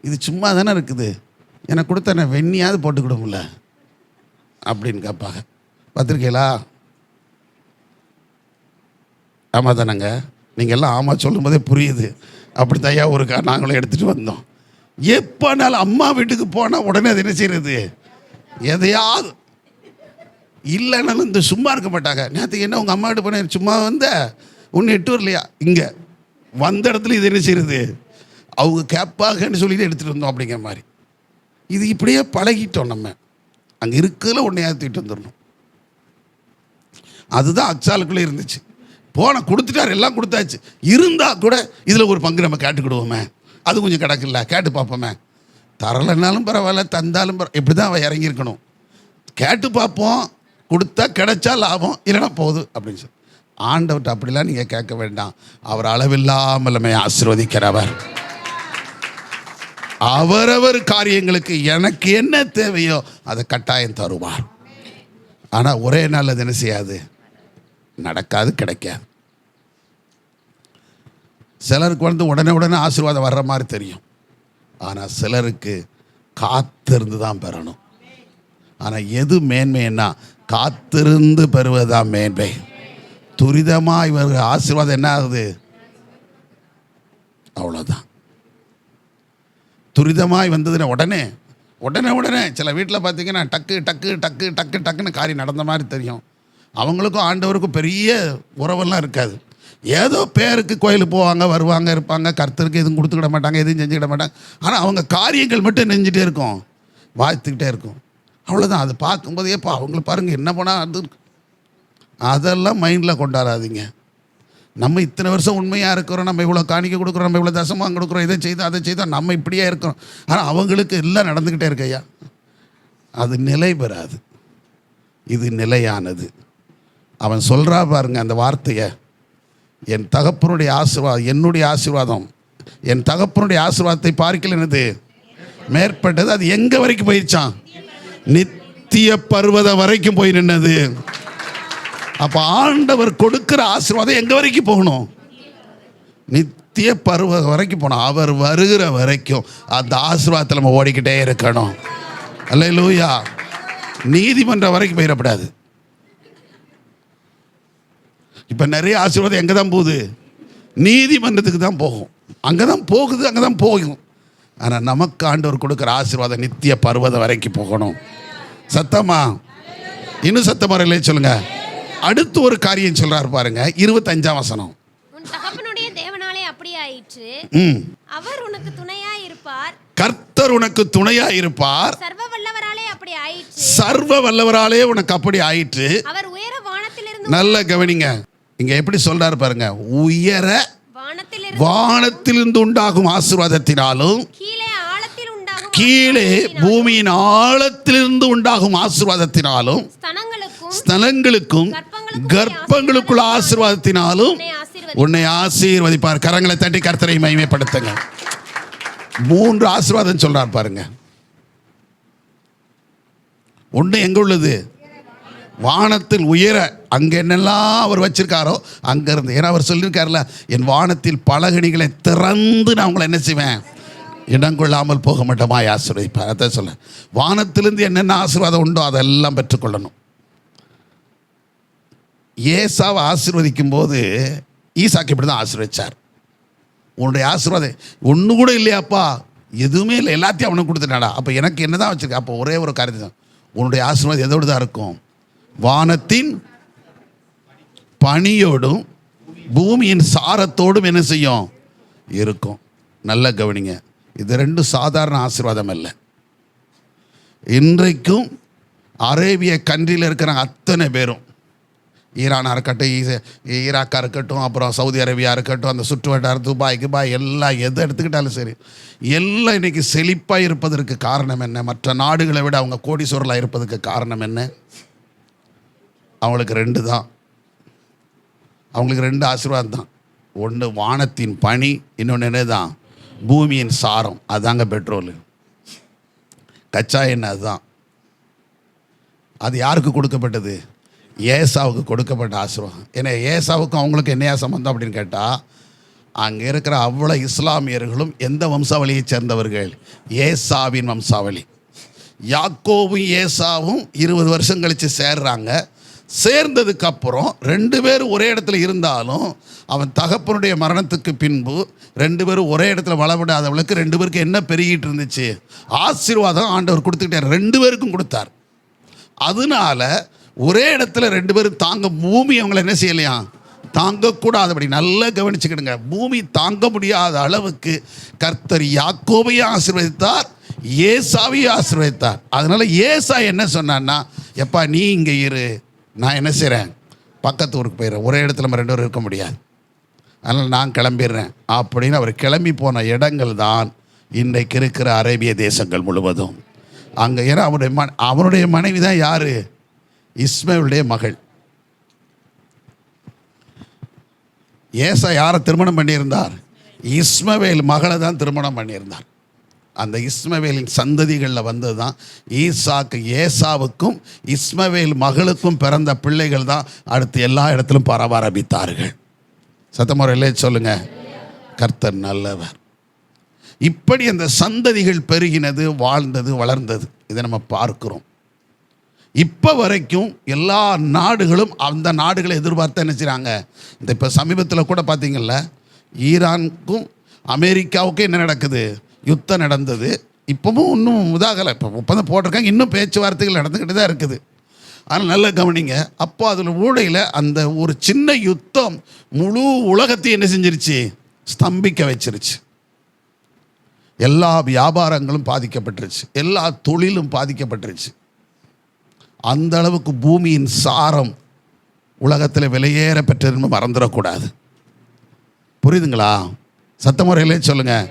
இது சும்மா தானே இருக்குது, எனக்கு கொடுத்த நான் வெண்ணியாவது போட்டு கொடுங்கல அப்படின்னு கேட்பாங்க. பார்த்துருக்கீங்களா? ஆமாம் தானேங்க. நீங்கள் எல்லாம் ஆமாம் சொல்லும் போதே புரியுது. அப்படி தையா ஒருக்கா நாங்களும் எடுத்துகிட்டு வந்தோம். எப்போனாலும் அம்மா வீட்டுக்கு போனால் உடனே அது என்ன செய்கிறது, எதையாவது இல்லைனாலும் இந்த சும்மா இருக்க மாட்டாங்க. நேற்றுக்கு என்ன உங்கள் அம்மா வீட்டு போனேன், சும்மா வந்த ஒன்று எட்டு வரலையா, இங்கே வந்த இடத்துல இது என்ன செய்யுது, அவங்க கேட்பாங்கன்னு சொல்லிட்டு எடுத்துகிட்டு வந்தோம் அப்படிங்கிற மாதிரி. இது இப்படியே பழகிட்டோம். நம்ம அங்கே இருக்கிறதுல ஒன்றை ஏற்றிட்டு வந்துடணும். அதுதான் அக்சாலுக்குள்ளே இருந்துச்சு. போன கொடுத்துட்டார், எல்லாம் கொடுத்தாச்சு. இருந்தால் கூட இதில் ஒரு பங்கு நம்ம கேட்டுக்கிடுவோமே, அது கொஞ்சம் கிடக்குல்ல, கேட்டு பார்ப்போமே. தரலைன்னாலும் பரவாயில்ல, தந்தாலும் இப்படி தான் அவன் இறங்கியிருக்கணும். கேட்டு பார்ப்போம், கொடுத்தா கிடைச்சா லாபம், இல்லைன்னா போகுது அப்படின்னு சொல்லி. ஆண்டவர்கிட்ட அப்படிலாம் நீங்கள் கேட்க வேண்டாம். அவர் அளவில்லாமல் நம்மை ஆசீர்வதிக்கிறவர். அவரவர் காரியங்களுக்கு எனக்கு என்ன தேவையோ அதை கட்டாயம் தருவார். ஆனால் ஒரே நாள் அது என்ன செய்யாது, நடக்காது, கிடைக்காது. சிலருக்கு வந்து உடனே ஆசீர்வாதம் வர்ற மாதிரி தெரியும். ஆனால் சிலருக்கு காத்திருந்து தான் பெறணும். ஆனால் எது மேன்மைன்னா காத்திருந்து பெறுவதுதான் மேன்மை. துரிதமாக இவர் ஆசீர்வாதம் என்ன ஆகுது, அவ்வளோதான். துரிதமாய் வந்ததுன்னா உடனே சில வீட்டில் பார்த்தீங்கன்னா டக்குன்னு காரியம் நடந்த மாதிரி தெரியும். அவங்களுக்கும் ஆண்டவருக்கும் பெரிய உறவெல்லாம் இருக்காது. ஏதோ பேருக்கு கோயிலுக்கு போவாங்க, வருவாங்க, இருப்பாங்க. கர்த்தருக்கு எதுவும் கொடுத்துக்கிட மாட்டாங்க, எதுவும் செஞ்சுக்கிட மாட்டாங்க. ஆனால் அவங்க காரியங்கள் மட்டும் நெஞ்சிட்டே இருக்கும், வாழ்த்துக்கிட்டே இருக்கும். அவ்வளோதான். அது பார்க்கும்போது ஏப்பா அவங்கள பாருங்கள் என்ன பண்ணால் அது, அதெல்லாம் மைண்டில் கொண்டாடாதீங்க. நம்ம இத்தனை வருஷம் உண்மையாக இருக்கிறோம், நம்ம இவ்வளோ காணிக்க கொடுக்குறோம், நம்ம இவ்வளோ தசமாக கொடுக்குறோம், இதை செய்தோம் அதை செய்தோம், நம்ம இப்படியே இருக்கிறோம். ஆனால் அவங்களுக்கு எல்லாம் நடந்துக்கிட்டே இருக்கையா, அது நிலை பெறாது. இது நிலையானது. அவன் சொல்கிறா பாருங்க அந்த வார்த்தையை, என் தகப்பனுடைய ஆசீர்வாதம் என்னுடைய ஆசீர்வாதம், என் தகப்பனுடைய ஆசீர்வாதத்தை பார்க்கல என்னது மேற்பட்டது. அது எங்கே வரைக்கும் போயிடுச்சான், நித்திய பர்வத வரைக்கும் போய் நின்னது. அப்போ ஆண்டவர் கொடுக்கிற ஆசீர்வாதம் எங்கே வரைக்கும் போகணும், நித்திய பர்வதம் வரைக்கும் போகணும். அவர் வருகிற வரைக்கும் அந்த ஆசீர்வாதத்தில் நம்ம ஓடிக்கிட்டே இருக்கணும். அல்லேலூயா. நீதிமன்றம் வரைக்கும் போயிடக்கூடாது. இப்போ நிறைய ஆசீர்வாதம் எங்கே தான் போகுது, நீதிமன்றத்துக்கு தான் போகும். அங்கே தான் போகுது, அங்கே தான் போகும். ஆனால் நமக்கு ஆண்டவர் கொடுக்குற ஆசீர்வாதம் நித்திய பர்வதம் வரைக்கும் போகணும். சத்தமா, இன்னும் சத்தமாக சொல்லுங்க. அடுத்து ஒரு காரியம் சொல்றாரு பாருங்க, 25ஆம் வசனம். உன் தகப்பனுடைய தேவனாலே அப்படியே ஆயிற்று, அவர் உனக்கு துணையா இருப்பார், கர்த்தர் உனக்கு துணையா இருப்பார், சர்வ வல்லவராலே அப்படி ஆயிற்று, சர்வ வல்லவராலே உனக்கு அப்படி ஆயிற்று. அவர் உயர வானத்திலிருந்து, நல்ல கவனிங்க, இங்க எப்படி சொல்றாரு பாருங்க, உயர வானத்திலிருந்து உண்டாகும் ஆசீர்வாதத்தினாலும் கீழே பூமியின் ஆழத்திலிருந்து உண்டாகும் ஆசீர்வாதத்தினாலும் ஸ்தலங்களுக்கும் கர்ப்பங்களுக்குள்ள ஆசீர்வாதத்தினாலும் உன்னை ஆசீர்வதிப்பார். கரங்களை தட்டி கர்த்தரை மகிமைப்படுத்துங்க. 3 ஆசீர்வாதம் சொல்றார் பாருங்க. ஒன்று எங்க உள்ளது, வானத்தில் உயர, அங்கே என்னெல்லாம் அவர் வச்சிருக்காரோ அங்கேருந்து. ஏன்னா அவர் சொல்லியிருக்காருல, என் வானத்தில் பலகணிகளை திறந்து நான் உங்களை என்ன செய்வேன், இடம் கொள்ளாமல் போக மாட்டோமா ஆசீர்வதிப்பார். அதான் சொல்ல, வானத்திலிருந்து என்னென்ன ஆசீர்வாதம் உண்டோ அதெல்லாம் பெற்றுக்கொள்ளணும். ஏசாவை ஆசீர்வதிக்கும் போது ஈசாக்கு இப்படி தான் ஆசீர்வதிச்சார். உன்னுடைய ஆசீர்வாதம் ஒன்று கூட இல்லையாப்பா, எதுவுமே இல்லை, எல்லாத்தையும் அவனுக்கு கொடுத்துட்டாடா, அப்போ எனக்கு என்ன தான் வச்சுருக்க. அப்போ ஒரே ஒரு காரியத்தை தான், உன்னுடைய ஆசீர்வாதம் எதோடு தான் இருக்கும், வானத்தின் பனியோடும் பூமியின் சாரத்தோடும் என்ன செய்யும் இருக்கும். நல்ல கவனிங்க, இது 2 சாதாரண ஆசீர்வாதம் அல்ல. இன்றைக்கும் அரேபிய கண்ட்ரியில் இருக்கிற அத்தனை பேரும், ஈரானாக இருக்கட்டும், ஈராக்காக இருக்கட்டும், அப்புறம் சவுதி அரேபியா இருக்கட்டும், அந்த சுற்று வட்டாரம் துபாய் எல்லாம் எதை எடுத்துக்கிட்டாலும் சரி, எல்லாம் இன்றைக்கி செழிப்பாக இருப்பதற்கு காரணம் என்ன, மற்ற நாடுகளை விட அவங்க கோடீஸ்வரலாக இருப்பதற்கு காரணம் என்ன, அவங்களுக்கு 2 தான். அவங்களுக்கு 2 ஆசீர்வாதம் தான். ஒன்று வானத்தின் பனி, இன்னொன்று என்ன தான், பூமியின் சாரம். அதுதாங்க பெட்ரோல், கச்சா எண்ணெய். அதுதான். அது யாருக்கு கொடுக்கப்பட்டது, ஏசாவுக்கு கொடுக்கப்பட்ட ஆசீர்வாதம். ஏன்னா ஏசாவுக்கும் அவங்களுக்கு என்னையா சம்பந்தம் அப்படின்னு கேட்டால், அங்கே இருக்கிற அவ்வளோ இஸ்லாமியர்களும் எந்த வம்சாவளியை சேர்ந்தவர்கள், ஏசாவின் வம்சாவளி. யாக்கோவும் ஏசாவும் 20 வருஷம் கழித்து சேர்றாங்க. சேர்ந்ததுக்கப்புறம் 2 பேரும் ஒரே இடத்துல இருந்தாலும், அவன் தகப்பனுடைய மரணத்துக்கு பின்பு 2 பேரும் ஒரே இடத்துல வளவிடாதவளுக்கு 2 பேருக்கு என்ன பெருகிட்டு இருந்துச்சு, ஆசீர்வாதம் ஆண்டவர் கொடுத்துக்கிட்டார், 2 பேருக்கும் கொடுத்தார். அதனால ஒரே இடத்துல 2 பேரும் தாங்க பூமி அவங்களை என்ன செய்யலையா தாங்கக்கூடாதபடி, நல்லா கவனிச்சுக்கிடுங்க, பூமி தாங்க முடியாத அளவுக்கு கர்த்தர் யாக்கோபையும் ஆசீர்வதித்தார், ஏசாவையும் ஆசீர்வதித்தார். அதனால ஏசா என்ன சொன்னான்னா, எப்பா நீ இங்கே இரு, நான் என்ன செய்கிறேன், பக்கத்து ஊருக்கு போயிடுறேன், ஒரே இடத்துல நம்ம 2 பேரும் இருக்க முடியாது, அதனால் நான் கிளம்பிடுறேன் அப்படின்னு அவர் கிளம்பி போன இடங்கள் தான் இன்றைக்கு இருக்கிற அரேபிய தேசங்கள் முழுவதும். அங்கே ஏன்னா அவனுடைய மனைவி தான் யார், இஸ்மவேலுடைய மகள். ஏசா யாரை திருமணம் பண்ணியிருந்தார், இஸ்மவேல் மகளை தான் திருமணம் பண்ணியிருந்தார். அந்த இஸ்மவேலின் சந்ததிகளில் வந்தது தான் ஈசாக்கு. ஏசாவுக்கும் இஸ்மவேல் மகளுக்கும் பிறந்த பிள்ளைகள் தான் அடுத்து எல்லா இடத்திலும் பரவ ஆரம்பித்தார்கள். சத்தமுறையிலே சொல்லுங்க, கர்த்தர் நல்லவர். இப்படி அந்த சந்ததிகள் பெருகினது, வாழ்ந்தது, வளர்ந்தது. இதை நம்ம பார்க்கிறோம். இப்போ வரைக்கும் எல்லா நாடுகளும் அந்த நாடுகளை எதிர்பார்த்து என்ன செய்கிறாங்க. இந்த இப்போ சமீபத்தில் கூட பார்த்தீங்கல்ல, ஈரானுக்கும் அமெரிக்காவுக்கும் என்ன நடக்குது, யுத்தம் நடந்தது. இப்போவும் இன்னும் இதாகலை, இப்போ ஒப்பந்தம் போட்டிருக்காங்க, இன்னும் பேச்சுவார்த்தைகள் நடந்துக்கிட்டு தான் இருக்குது. ஆனால் நல்லா கவனிங்க, அப்போ அதில் ஊழையில் அந்த ஒரு சின்ன யுத்தம் முழு உலகத்தையும் என்ன செஞ்சிருச்சு, ஸ்தம்பிக்க வச்சிருச்சு. எல்லா வியாபாரங்களும் பாதிக்கப்பட்டுருச்சு, எல்லா தொழிலும் பாதிக்கப்பட்டுருச்சு. அந்த அளவுக்கு பூமியின் சாரம் உலகத்தில் விலையேற பெற்று மறந்துடக்கூடாது. புரியுதுங்களா? சத்தமுறையிலே சொல்லுங்கள்.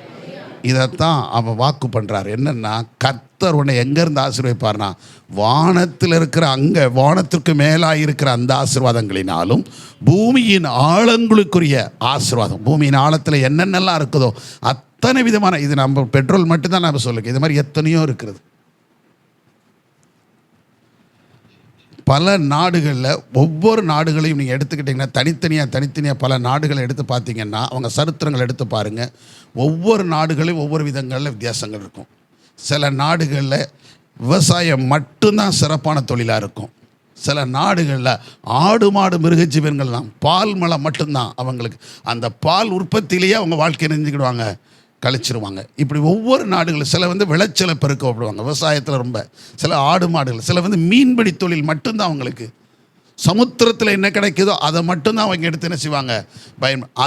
இதைத்தான் அவன் வாக்கு பண்ணுறார். என்னென்னா, கர்த்தர் உன்னை எங்கேருந்து ஆசீர்வதிப்பார்னா, வானத்தில் இருக்கிற அங்கே வானத்திற்கு மேலாக இருக்கிற அந்த ஆசீர்வாதங்களினாலும் பூமியின் ஆழங்களுக்குரிய ஆசீர்வாதம், பூமியின் ஆழத்தில் என்னென்னலாம் இருக்குதோ அத்தனை விதமான, இது நம்ம பெட்ரோல் மட்டும்தான் நம்ம சொல்லுங்க, இது மாதிரி எத்தனையோ இருக்கிறது. பல நாடுகளில், ஒவ்வொரு நாடுகளையும் நீங்கள் எடுத்துக்கிட்டிங்கன்னா தனித்தனியாக பல நாடுகளை எடுத்து பார்த்தீங்கன்னா, அவங்க சரித்திரங்கள் எடுத்து பாருங்கள். ஒவ்வொரு நாடுகளையும் ஒவ்வொரு விதங்களில் வித்தியாசங்கள் இருக்கும். சில நாடுகளில் விவசாயம் மட்டும்தான் சிறப்பான தொழிலாக இருக்கும். சில நாடுகளில் ஆடு மாடு மிருகஜீவன்கள் தான், பால் மலம் மட்டும்தான் அவங்களுக்கு. அந்த பால் உற்பத்தியிலேயே அவங்க வாழ்க்கையை நெஞ்சுக்கிடுவாங்க, கழிச்சிருவாங்க. இப்படி ஒவ்வொரு நாடுகளும் சில விளைச்சலை பெருக்கப்படுவாங்க விவசாயத்தில் ரொம்ப, சில ஆடு மாடுகள், சில மீன்பிடி தொழில் மட்டும்தான் அவங்களுக்கு. சமுத்திரத்தில் என்ன கிடைக்குதோ அதை மட்டும்தான் அவங்க எடுத்து என்ன செய்வாங்க,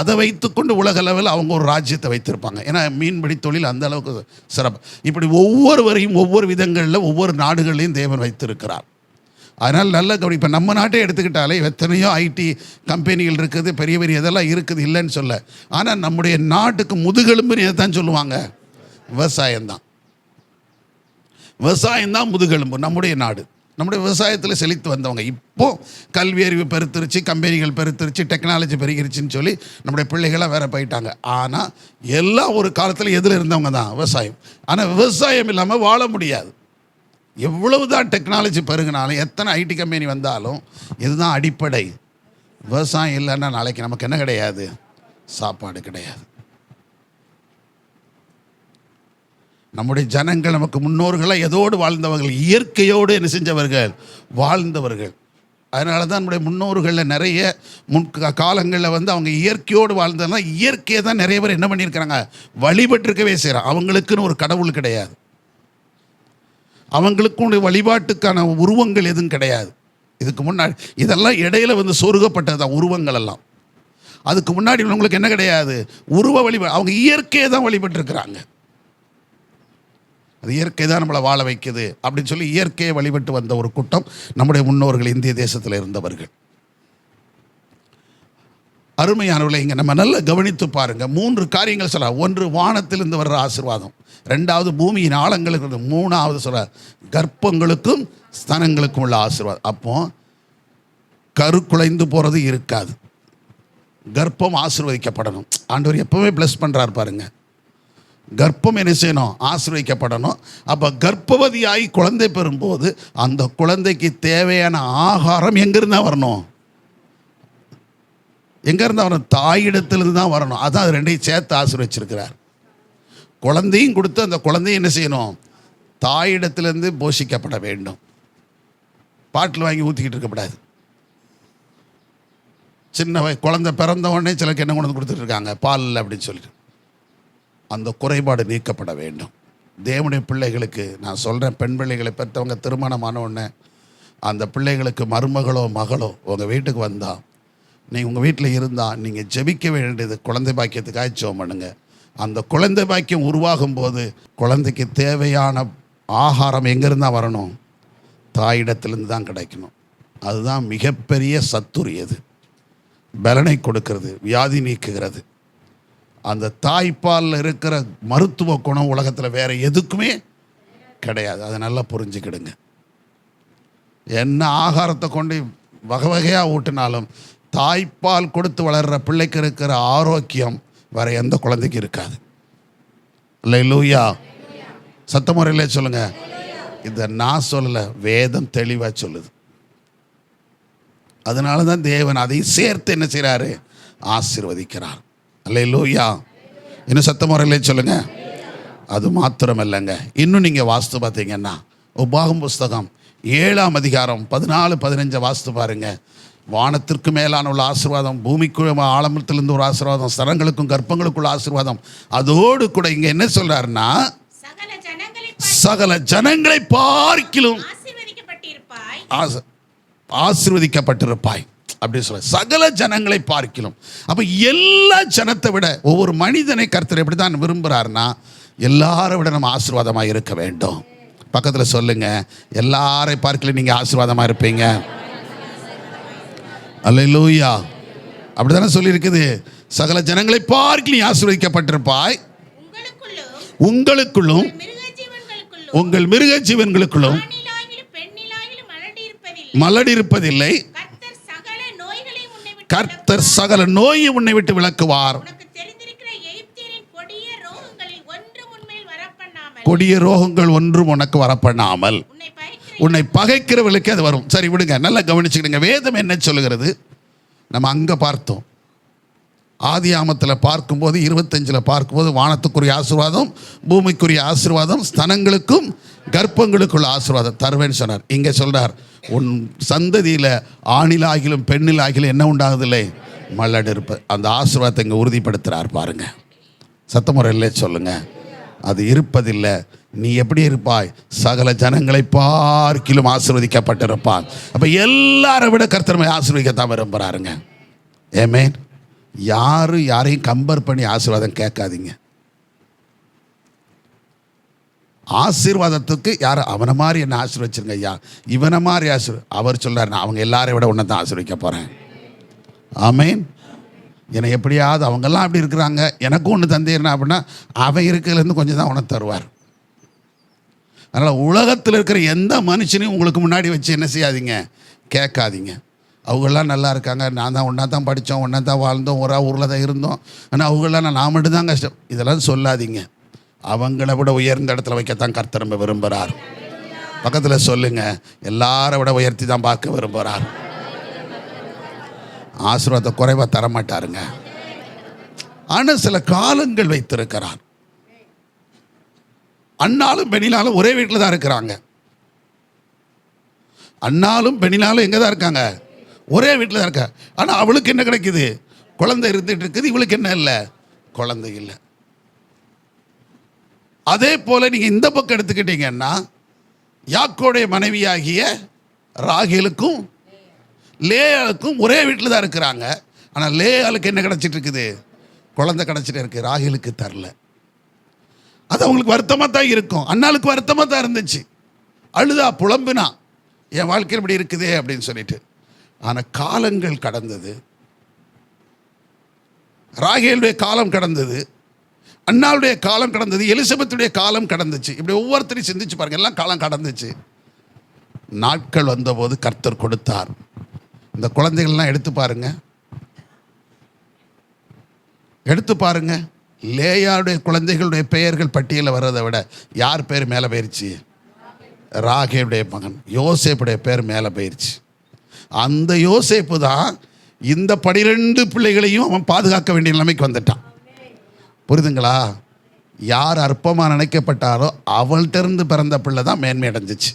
அதை வைத்துக்கொண்டு உலக அளவில் அவங்க ஒரு ராஜ்யத்தை வைத்திருப்பாங்க. ஏன்னா மீன்பிடி தொழில் அந்த அளவுக்கு சிறப்பு. இப்படி ஒவ்வொருவரையும் ஒவ்வொரு விதங்களில் ஒவ்வொரு நாடுகளையும் தேவன் வைத்திருக்கிறார். அதனால் நல்ல கவனி. இப்போ நம்ம நாட்டை எடுத்துக்கிட்டாலே எத்தனையோ ஐடி கம்பெனிகள் இருக்குது, பெரிய பெரிய இதெல்லாம் இருக்குது, இல்லைன்னு சொல்ல. ஆனால் நம்முடைய நாட்டுக்கு முதுகெலும்புன்னு எதை தான் சொல்லுவாங்க, விவசாயம்தான். விவசாயம்தான் முதுகெலும்பு. நம்முடைய நாடு, நம்முடைய விவசாயத்தில் செழித்து வந்தவங்க. இப்போது கல்வி அறிவு பெருத்திருச்சு, கம்பெனிகள் பெருத்திருச்சு, டெக்னாலஜி பெருகிருச்சின்னு சொல்லி நம்முடைய பிள்ளைகளாக வேற போயிட்டாங்க. ஆனால் எல்லாம் ஒரு காலத்தில் எதில் இருந்தவங்க தான், விவசாயம். ஆனால் விவசாயம் இல்லாமல் வாழ முடியாது. எவ்வளவு தான் டெக்னாலஜி பெருகினாலும், எத்தனை ஐடி கம்பெனி வந்தாலும், இதுதான் அடிப்படை. விவசாயம் இல்லைன்னா நாளைக்கு நமக்கு என்ன கிடையாது, சாப்பாடு கிடையாது. நம்முடைய ஜனங்கள், நமக்கு முன்னோர்களாக எதோடு வாழ்ந்தவர்கள், இயற்கையோடு என்ன செஞ்சவர்கள், வாழ்ந்தவர்கள். அதனால தான் நம்முடைய முன்னோர்களில் நிறைய காலங்களில் அவங்க இயற்கையோடு வாழ்ந்ததுனா, இயற்கையை தான் நிறைய பேர் என்ன பண்ணியிருக்கிறாங்க, வழிபட்டிருக்கவே செய்கிறாங்க. அவங்களுக்குன்னு ஒரு கடவுள் கிடையாது, அவங்களுக்கும் வழிபாட்டுக்கான உருவங்கள் எதுவும் கிடையாது. இதுக்கு முன்னாடி இதெல்லாம் இடையில சொருகப்பட்டது தான் உருவங்கள் எல்லாம். அதுக்கு முன்னாடி உங்களுக்கு என்ன கிடையாது, உருவ வழிபாடு. அவங்க இயற்கையை தான் வழிபட்டுருக்கிறாங்க. அது இயற்கை தான் நம்மளை வாழ வைக்குது அப்படின்னு சொல்லி இயற்கையை வழிபட்டு வந்த ஒரு கூட்டம் நம்முடைய முன்னோர்கள், இந்திய தேசத்தில் இருந்தவர்கள். அருமையானவர்களை, இங்கே நம்ம நல்லா கவனித்து பாருங்கள். 3 காரியங்கள் சொல்ல. 1 வானத்திலிருந்து வர்ற ஆசீர்வாதம், 2வது பூமியின் ஆழங்களுக்கு, 3வது சொல்ல கர்ப்பங்களுக்கும் ஸ்தனங்களுக்கும் உள்ள ஆசீர்வாதம். அப்போ கருக்குலைந்து போகிறது இருக்காது, கர்ப்பம் ஆசீர்வதிக்கப்படணும். ஆண்டவர் எப்பவுமே பிளஸ் பண்ணுறாரு பாருங்க. கர்ப்பம் என்ன செய்யணும், ஆசீர்வதிக்கப்படணும். அப்போ கர்ப்பவதியாகி குழந்தை பெறும்போது அந்த குழந்தைக்கு தேவையான ஆகாரம் எங்கிருந்தா வரணும், எங்கேருந்து வரணும், தாயிடத்திலிருந்து தான் வரணும். அதான் அது 2ஐயும் சேர்த்து ஆசீர்வதிச்சிருக்கிறார். குழந்தையும் கொடுத்து அந்த குழந்தையும் என்ன செய்யணும், தாயிடத்திலிருந்து போஷிக்கப்பட வேண்டும். பாட்டில் வாங்கி ஊற்றிக்கிட்டு இருக்கக்கூடாது. சின்ன குழந்தை பிறந்த உடனே சிலருக்கு என்ன கொண்டு வந்து கொடுத்துட்ருக்காங்க, பால் இல்லை அப்படின்னு சொல்லிட்டு. அந்த குறைபாடு நீக்கப்பட வேண்டும். தேவனுடைய பிள்ளைகளுக்கு நான் சொல்கிறேன், பெண் பிள்ளைகளை பெற்றவங்க திருமணமான உடனே அந்த பிள்ளைகளுக்கு மருமகளோ மகளோ உங்கள் வீட்டுக்கு வந்தால் நீங்கள் உங்கள் வீட்டில் இருந்தால் நீங்கள் ஜெபிக்க வேண்டியது குழந்தை பாக்கியத்துக்காக ஜெபம் பண்ணுங்க. அந்த குழந்தை பாக்கியம் உருவாகும் போது குழந்தைக்கு தேவையான ஆகாரம் எங்கேருந்தா வரணும்? தாயிடத்துலேருந்து தான் கிடைக்கணும். அதுதான் மிகப்பெரிய சத்துரியது, பலனை கொடுக்கிறது, வியாதி நீக்குகிறது. அந்த தாய்ப்பாலில் இருக்கிற மருத்துவ குணம் உலகத்தில் வேறு எதுக்குமே கிடையாது. அதை நல்லா புரிஞ்சுக்கிடுங்க. என்ன ஆகாரத்தை கொண்டு வகை வகையாக ஊட்டினாலும் தாய்ப்பால் கொடுத்து வளர்கிற பிள்ளைக்கு இருக்கிற ஆரோக்கியம் வேற எந்த குழந்தைக்கு இருக்காது. அல்லேலூயா. சத்தமுறையிலே சொல்லுங்க. இதை நான் சொல்லலை, வேதம் தெளிவாக சொல்லுது. அதனால தான் தேவன் அதை சேர்த்து என்ன செய்கிறாரு? ஆசீர்வதிக்கிறார். அல்லேலூயா. இன்னும் சத்தமுறையிலே சொல்லுங்க. அது மாத்திரம் இல்லைங்க, இன்னும் நீங்கள் வாஸ்து பார்த்தீங்கன்னா உபாகம் புஸ்தகம் 7ஆம் அதிகாரம் 14-15 வாஸ்து பாருங்க. வானத்திற்கு மேலான உள்ள ஆசீர்வாதம், பூமிக்கு ஆழமத்திலிருந்து ஒரு ஆசீர்வாதம், ஸ்தலங்களுக்கும் கர்ப்பங்களுக்குள்ள ஆசீர்வாதம். அதோடு கூட இங்கே என்ன சொல்றாருன்னா, சகல ஜனங்களை பார்க்கிலும் ஆசீர்வதிக்கப்பட்டிருப்பாய் அப்படி சொல்ல. சகல ஜனங்களை பார்க்கிலும். அப்ப எல்லா ஜனத்தை விட ஒவ்வொரு மனிதனை கர்த்தர் எப்படி தான் விரும்புகிறாருன்னா, எல்லாரை விட நம்ம ஆசீர்வாதமாக இருக்க வேண்டும். பக்கத்தில் சொல்லுங்க, எல்லாரை பார்க்கல நீங்கள் ஆசீர்வாதமாக இருப்பீங்க. அல்லேலூயா. அப்படித்தானே சொல்லியிருக்குது. சகல ஜனங்களை பார்க்கல ஆசீர்வதிக்கப்பட்டிருப்பாய், உங்களுக்குள்ளும் உங்கள் மிருக ஜீவன்களுக்குள்ளும் மலடி இருப்பதில்லை. கர்த்தர் சகல நோயை உன்னை விட்டு விலக்குவார். கொடிய ரோகங்கள் ஒன்றும் உனக்கு வரப்பண்ணாமல். உன்னை பகைக்கிறவர்களுக்கு அது வரும். சரி விடுங்க, நல்லா கவனிச்சுக்கிடுங்க. வேதம் என்ன சொல்லுகிறது? நம்ம அங்கே பார்த்தோம், ஆதியாமத்தில் பார்க்கும்போது 25 பார்க்கும்போது வானத்துக்குரிய ஆசீர்வாதம், பூமிக்குரிய ஆசீர்வாதம், ஸ்தனங்களுக்கும் கர்ப்பங்களுக்குள்ள ஆசீர்வாதம் தருவேன்னு சொன்னார். இங்கே சொல்றார், உன் சந்ததியில் ஆணிலாகிலும் பெண்ணிலாகிலும் என்ன உண்டாகுதில்லை? மலடு இருப்ப. அந்த ஆசீர்வாதத்தை இங்கே உறுதிப்படுத்துகிறார் பாருங்க. சத்தமுறையிலே சொல்லுங்க. அது இருப்பதில்லை. நீ எப்படி இருப்பாய்? சகல ஜனங்களை பார்க்கிலும் ஆசீர்வதிக்கப்பட்டிருப்பான். அப்போ எல்லாரை விட கர்த்தர் ஆசீர்வதிக்கத்தான் விரும்புகிறாருங்க. ஆமென். யாரையும் கம்பேர் பண்ணி ஆசீர்வாதம் கேட்காதீங்க. ஆசீர்வாதத்துக்கு யார் அவனை மாதிரி என்ன ஆசீர்வச்சிருங்க ஐயா, இவனை மாதிரி அவர் சொல்றாரு, நான் அவங்க எல்லாரையும் விட உன்னை தான் ஆசீர்வதிக்க போகிறேன். ஆமென். என்னை எப்படியாவது அவங்கெல்லாம் அப்படி இருக்கிறாங்க, எனக்கும் ஒன்று தந்தீர்னா அப்படின்னா அவன் இருக்கிறதுலேருந்து கொஞ்சம் தான் உனக்கு தருவார். அதனால் உலகத்தில் இருக்கிற எந்த மனுஷனையும் உங்களுக்கு முன்னாடி வச்சு என்ன செய்யாதீங்க, கேட்காதீங்க. அவங்களாம் நல்லா இருக்காங்க, நான் தான் ஒன்றா தான் படித்தோம், ஒன்றா தான் வாழ்ந்தோம், ஒரு ஊரில் தான் இருந்தோம், ஆனால் அவங்களாம் நான் மட்டும்தான் கஷ்டம், இதெல்லாம் சொல்லாதீங்க. அவங்கள விட உயர்ந்த இடத்துல வைக்கத்தான் கர்த்தர் ரொம்ப விரும்புகிறார். பக்கத்தில் சொல்லுங்க, எல்லாரை விட உயர்த்தி தான் பார்க்க விரும்புகிறார். ஆசீர்வாதத்தை குறைவாக தரமாட்டாருங்க. ஆனால் சில காலங்கள் வைத்திருக்கிறார். அண்ணாலும் பெண்ணினாலும் ஒரே வீட்டில் தான் இருக்கிறாங்க. அண்ணாலும் பெண்ணினாலும் எங்கே தான் இருக்காங்க? ஒரே வீட்டில் தான் இருக்கா. ஆனால் அவளுக்கு என்ன கிடைக்குது? குழந்தை இருந்துட்டு இருக்குது. இவளுக்கு என்ன இல்லை? குழந்தை இல்லை. அதே போல் நீங்கள் இந்த பக்கம் எடுத்துக்கிட்டீங்கன்னா, யாக்கோடைய மனைவியாகிய ராகேலுக்கும் லேயாளுக்கும் ஒரே வீட்டில் தான் இருக்கிறாங்க. ஆனால் லேயாளுக்கு என்ன கிடச்சிட்டு இருக்குது? குழந்தை கிடச்சிட்டு இருக்கு. ராகேலுக்கு தரல. அது அவங்களுக்கு வருத்தமாக தான் இருக்கும். அண்ணாளுக்கு வருத்தமாக தான் இருந்துச்சு. அழுதா, புலம்புனா, என் வாழ்க்கையில் இப்படி இருக்குதே அப்படின்னு சொல்லிட்டு. ஆனால் காலங்கள் கடந்தது. ராகேலுடைய காலம் கடந்தது, அண்ணாளுடைய காலம் கடந்தது, எலிசபெத்துடைய காலம் கடந்துச்சு. இப்படி ஒவ்வொருத்தரையும் சிந்திச்சு பாருங்க. எல்லாம் காலம் கடந்துச்சு. நாட்கள் வந்தபோது கர்த்தர் கொடுத்தார். இந்த குழந்தைகள்லாம் எடுத்து பாருங்க, எடுத்து பாருங்க. லேயாவுடைய குழந்தைகளுடைய பெயர்கள் பட்டியலில் வர்றதை விட யார் பேர் மேலே போயிடுச்சு? ராகேலுடைய மகன் யோசேப்புடைய பேர் மேலே போயிடுச்சு. அந்த யோசேப்பு தான் இந்த 12 பிள்ளைகளையும் அவன் பாதுகாக்க வேண்டிய நிலைமைக்கு வந்துட்டான். புரியுதுங்களா? யார் அற்பமாக நினைக்கப்பட்டாரோ அவள்கிட்ட பிறந்த பிள்ளை தான் மேன்மை அடைஞ்சிச்சு.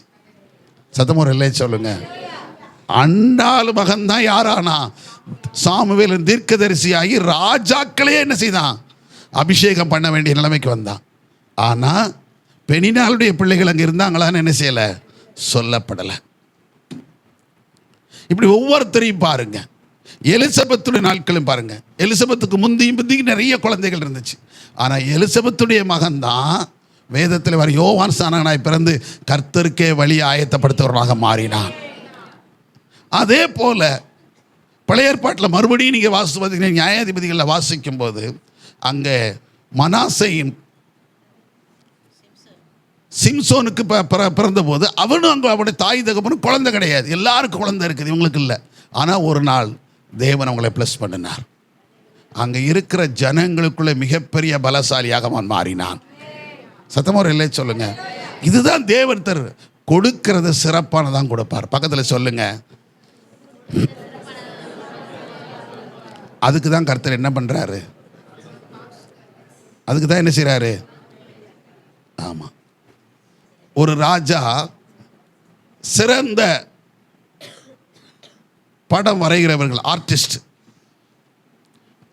சத்தமுறை இல்லை சொல்லுங்க. அண்டாளு மகன் தான் யாரானா? சாமுவேல் தீர்க்கதரிசியாகி ராஜாக்களே என்ன செய்தான்? அபிஷேகம் பண்ண வேண்டிய நிலைமைக்கு வந்தான். ஆனால் பெனினாளுடைய பிள்ளைகள் அங்கே இருந்தாங்களான்னு என்ன செய்யலை? சொல்லப்படலை. இப்படி ஒவ்வொருத்தரையும் பாருங்க. எலிசபெத்துடைய நாட்களும் பாருங்க, எலிசபெத்துக்கு முந்தியும் நிறைய குழந்தைகள் இருந்துச்சு. ஆனால் எலிசபெத்துடைய மகன்தான் வேதத்தில் வர யோவான் ஸ்நானகனாய் பிறந்து கர்த்தருக்கே வழி ஆயத்தப்படுத்துவவராக மாறினான். அதே போல பழைய ஏற்பாட்டில் மறுபடியும் நீங்கள் பார்த்தீங்கன்னா நியாயாதிபதிகளில் வாசிக்கும் போது அங்கே மனாசையின் சிம்சோனுக்கு பிறந்த போது அவனும் அங்கே அவனுடைய தாய் தகப்பனும் குழந்தை கிடையாது, எல்லாருக்கும் குழந்தை இருக்குது, இவங்களுக்கு இல்லை. ஆனால் ஒரு நாள் தேவன் அவங்களை ப்ளஸ் பண்ணினார். அங்கே இருக்கிற ஜனங்களுக்குள்ளே மிகப்பெரிய பலசாலியாக அவன் மாறினான். சத்தமாக இல்லை சொல்லுங்க. இதுதான் தேவன் கொடுக்கிறது சிறப்பானதான் கொடுப்பார். பக்கத்தில் சொல்லுங்க. அதுக்கு தான் கர்த்தர் என்ன பண்ணுறாரு, அதுக்கு தான் என்ன செய்கிறாரு. ஆமாம், ஒரு ராஜா சிறந்த படம் வரைகிறவர்கள் ஆர்டிஸ்ட்,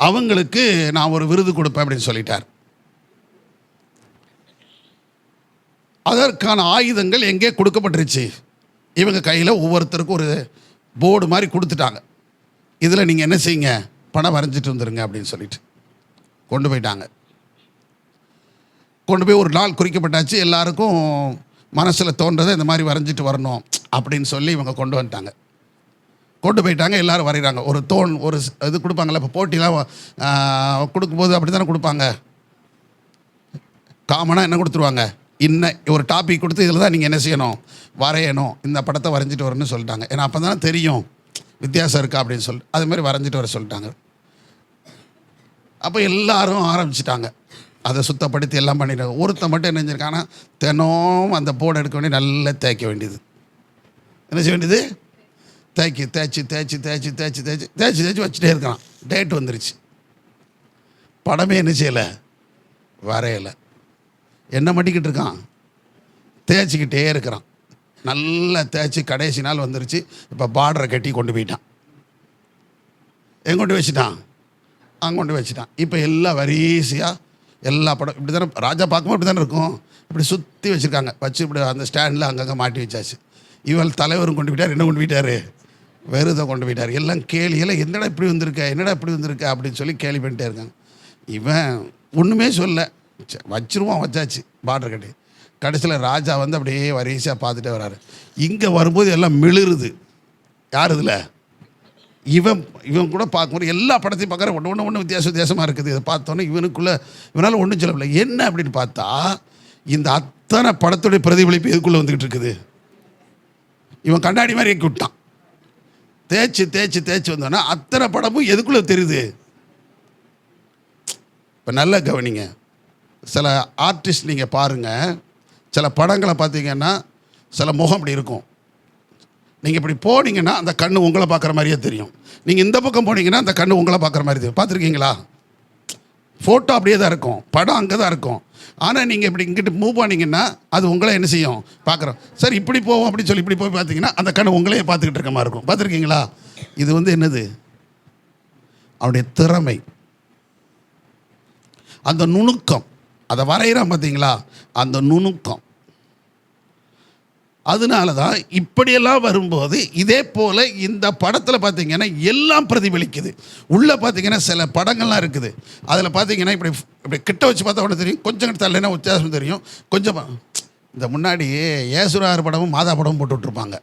அவங்களுக்கு நான் ஒரு விருது கொடுப்பேன் அப்படின்னு சொல்லிட்டார். அதற்கான ஆயுதங்கள் எங்கே கொடுக்கப்பட்டுருச்சு, இவங்க கையில் ஒவ்வொருத்தருக்கும் ஒரு போர்டு மாதிரி கொடுத்துட்டாங்க. இதில் நீங்கள் என்ன செய்யுங்க, படம் வரைஞ்சிட்டு வந்துருங்க அப்படின்னு சொல்லிட்டு கொண்டு போயிட்டாங்க. கொண்டு போய் ஒரு நாள் குறிக்கப்பட்டாச்சு, எல்லாருக்கும் மனசில் தோன்றதை இந்த மாதிரி வரைஞ்சிட்டு வரணும் அப்படின்னு சொல்லி இவங்க கொண்டு வந்துட்டாங்க. கொண்டு போயிட்டாங்க, எல்லோரும் வரைகிறாங்க. ஒரு இது கொடுப்பாங்கள்ல, இப்போ போட்டிலாம் கொடுக்கும்போது அப்படி தானே கொடுப்பாங்க. காமனாக என்ன கொடுத்துருவாங்க, ஒரு டாபிக் கொடுத்து இதில் தான் நீங்கள் என்ன செய்யணும், வரையணும், இந்த படத்தை வரைஞ்சிட்டு வரணும்னு சொல்லிட்டாங்க. ஏன்னா அப்போ தானே தெரியும் வித்தியாசம் இருக்கா அப்படின்னு சொல்லிட்டு அதுமாதிரி வரைஞ்சிட்டு வர சொல்லிட்டாங்க. அப்போ எல்லாரும் ஆரம்பிச்சிட்டாங்க, அதை சுத்தப்படுத்தி எல்லாம் பண்ணிட்டாங்க. ஒருத்தன் மட்டும் என்ன செஞ்சிருக்காங்கன்னா, தினம் அந்த போர்டு எடுக்க வேண்டிய நல்லா தேய்க்க வேண்டியது. என்ன செய்ய வேண்டியது, தேய்ச்சி வச்சுட்டே இருக்கான். டேட் வந்துருச்சு, படமே என்ன செய்யலை, வரையலை. என்ன பண்ணிக்கிட்டு இருக்கான், தேய்ச்சிக்கிட்டே இருக்கிறான். நல்லா தேய்ச்சி கடைசி நாள் வந்துருச்சு. இப்போ பார்டரை கட்டி கொண்டு போயிட்டான். எங்கே கொண்டு வச்சுட்டான், அங்கே கொண்டு வச்சுட்டான். இப்போ எல்லாம் வரிசையாக எல்லா படம் இப்படி தானே ராஜா பார்க்கும்போது இப்படி தானே இருக்கும், இப்படி சுற்றி வச்சுருக்காங்க. வச்சு இப்படி அந்த ஸ்டாண்டில் அங்கங்கே மாட்டி வச்சாச்சு. இவள் தலைவரும் கொண்டு போயிட்டார். என்ன கொண்டு போயிட்டார், விருதை கொண்டு போயிட்டார். எல்லாம் கேலியெல்லாம் என்னடா இப்படி வந்திருக்க அப்படின்னு சொல்லி கேலி பண்ணிட்டே இருக்காங்க. இவன் ஒன்றுமே சொல்ல, வச்சிருவான், வச்சாச்சு பார்டர் கட்டி. கடைசியில் ராஜா வந்து அப்படியே வரிசையாக பார்த்துட்டே வர்றாரு. இங்கே வரும்போது எல்லாம் மிளிருது. யார் இதில், இவன் கூட பார்க்கும்போது எல்லா படத்தையும் பார்க்குற ஒன்று வித்தியாசமாக இருக்குது. இதை பார்த்தோன்னே இவனால் ஒன்றும் சொல்லவில்லை. என்ன அப்படின்னு பார்த்தா, இந்த அத்தனை படத்துடைய பிரதிபலிப்பு எதுக்குள்ளே வந்துக்கிட்டு இருக்குது. இவன் கண்ணாடி மாதிரி இறக்கி விட்டான். தேய்ச்சி வந்தோன்னா அத்தனை படமும் எதுக்குள்ளே தெரியுது. இப்போ நல்லா கவனிங்க, சில ஆர்டிஸ்ட் நீங்கள் பாருங்கள், சில படங்களை பார்த்தீங்கன்னா சில முகம் இப்படி இருக்கும். நீங்கள் இப்படி போனீங்கன்னா அந்த கண்ணு உங்களை பார்க்குற மாதிரியே தெரியும். நீங்கள் இந்த பக்கம் போனீங்கன்னா அந்த கண்ணு உங்களை பார்க்குற மாதிரி தெரியும். பார்த்துருக்கீங்களா? ஃபோட்டோ அப்படியே தான் இருக்கும், படம் அங்கே தான் இருக்கும். ஆனால் நீங்கள் இப்படி இங்கிட்டு மூவ் பண்ணிங்கன்னா அது உங்களை என்ன செய்யும், பார்க்குறோம். சரி இப்படி போவோம் அப்படின்னு சொல்லி இப்படி போய் பார்த்தீங்கன்னா அந்த கண்ணு உங்களையே பார்த்துக்கிட்டு இருக்க மாதிரி இருக்கும். பார்த்துருக்கீங்களா? இது வந்து என்னது, அவருடைய திறமை, அந்த நுணுக்கம். அதை வரைகிறான் பார்த்தீங்களா, அந்த நுணுக்கம். அதனால தான் இப்படியெல்லாம் வரும்போது இதே போல் இந்த படத்தில் பார்த்தீங்கன்னா எல்லாம் பிரதிபலிக்குது. உள்ளே பார்த்தீங்கன்னா சில படங்கள்லாம் இருக்குது, அதில் பார்த்தீங்கன்னா இப்படி இப்படி கிட்ட வச்சு பார்த்தா ஒன்று தெரியும், கொஞ்சம் கிட்ட தள்ளினா வித்தியாசம் தெரியும். கொஞ்சம் இந்த முன்னாடி ஏசுரார் படமும் மாதா படமும் போட்டு விட்ருப்பாங்க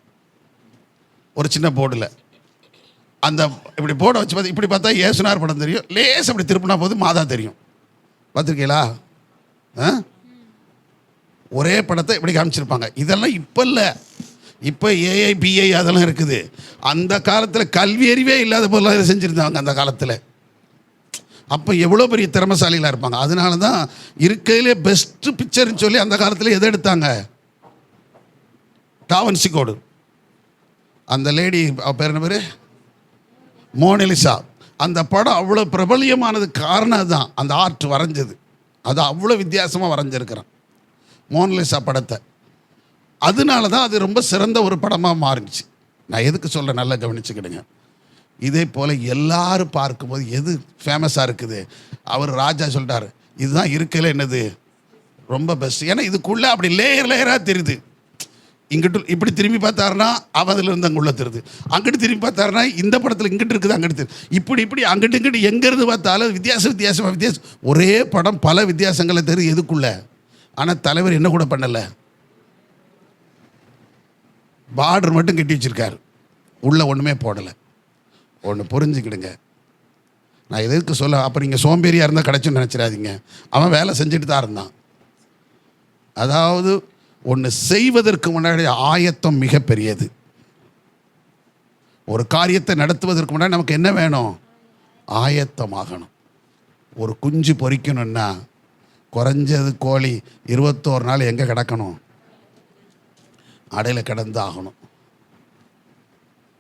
ஒரு சின்ன போர்டில். அந்த இப்படி போர்டை வச்சு பார்த்து இப்படி பார்த்தா ஏசுனார் படம் தெரியும், லேஸ் அப்படி திருப்பினா போது மாதா தெரியும். பார்த்துருக்கீங்களா? ஒரே படத்தை இப்படி காமிச்சிருப்பாங்க. இதெல்லாம் இப்போ இல்லை, இப்போ ஏஐ பிஐ அதெல்லாம் இருக்குது. அந்த காலத்தில் கல்வி அறிவே இல்லாத போல செஞ்சுருந்தாங்க அந்த காலத்தில். அப்போ எவ்வளோ பெரிய திறமைசாலிகளாக இருப்பாங்க. அதனால தான் இருக்கையிலே பெஸ்ட்டு பிக்சர்னு சொல்லி அந்த காலத்தில் எதை எடுத்தாங்க, டாவின்சி கோடு. அந்த லேடி பேர் என்ன பேர், மோனலிசா. அந்த படம் அவ்வளோ பிரபலியமானது காரணம் தான் அந்த ஆர்ட் வரைஞ்சது. அது அவ்வளோ வித்தியாசமாக வரைஞ்சிருக்கிறான் மோனலிசா படத்தை. அதனால தான் அது ரொம்ப சிறந்த ஒரு படமாக மாறிடுச்சு. நான் எதுக்கு சொல்கிறேன், நல்லா கவனிச்சுக்கிடுங்க. இதே போல் எல்லாரும் பார்க்கும்போது எது ஃபேமஸாக இருக்குது, அவர் ராஜா சொல்லிட்டார் இதுதான் இருக்கையில் என்னது ரொம்ப பெஸ்ட். ஏன்னா இதுக்குள்ளே அப்படி லேயராக தெரியுது. இங்கிட்டு இப்படி திரும்பி பார்த்தாருன்னா அதில் இருந்து அங்கே உள்ள தெரியுது, அங்கிட்டு திரும்பி பார்த்தாருன்னா இந்த படத்தில் இங்கிட்டு இருக்குது அங்கிட்டு தெரியுது, இப்படி அங்கிட்டு இங்கிட்டு எங்கேருந்து பார்த்தாலும் வித்தியாசமாக ஒரே படம் பல வித்தியாசங்களை தெரியுது எதுக்குள்ள. ஆனால் தலைவர் என்ன கூட பண்ணலை, பார்டர் மட்டும் கட்டி வச்சிருக்காரு, உள்ள ஒன்றுமே போடலை. ஒன்று புரிஞ்சுக்கிடுங்க, நான் எதுக்கு சொல்ல, அப்போ நீங்கள் சோம்பேறியாக இருந்தால் கிடைச்சுன்னு நினச்சிடாதீங்க. அவன் வேலை செஞ்சுட்டு தான் இருந்தான். அதாவது ஒன்று செய்வதற்கு முன்னாடி ஆயத்தம் மிகப்பெரியது. ஒரு காரியத்தை நடத்துவதற்கு முன்னாடி நமக்கு என்ன வேணும்? ஆயத்தமாகணும். ஒரு குஞ்சு பொரிக்கணும்னா குறைஞ்சது கோழி 21 நாள் எங்கே கிடக்கணும்? அடையில் கிடந்து ஆகணும்.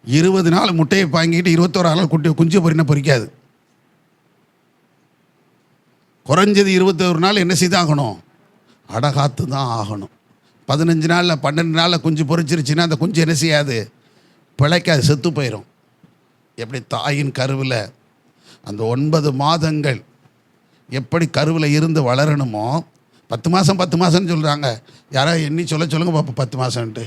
20 நாள் முட்டையை வாங்கிட்டு 21 நாள் குஞ்சு பொறிக்காது. குறைஞ்சது 21 நாள் என்ன செய்தாகணும்? அடகாத்து தான் ஆகணும். 15 நாளில் 12 நாளில் குஞ்சு பொறிச்சிருச்சுன்னா அந்த குஞ்சு என்ன செய்யாது? பிழைக்காது, செத்து போயிடும். எப்படி தாயின் கருவில் அந்த 9 மாதங்கள் எப்படி கருவில் இருந்து வளரணுமோ, 10 மாதம்னு சொல்கிறாங்க. யாராவது எண்ணி சொல்லுங்க பாப்பா 10 மாதம்ன்ட்டு.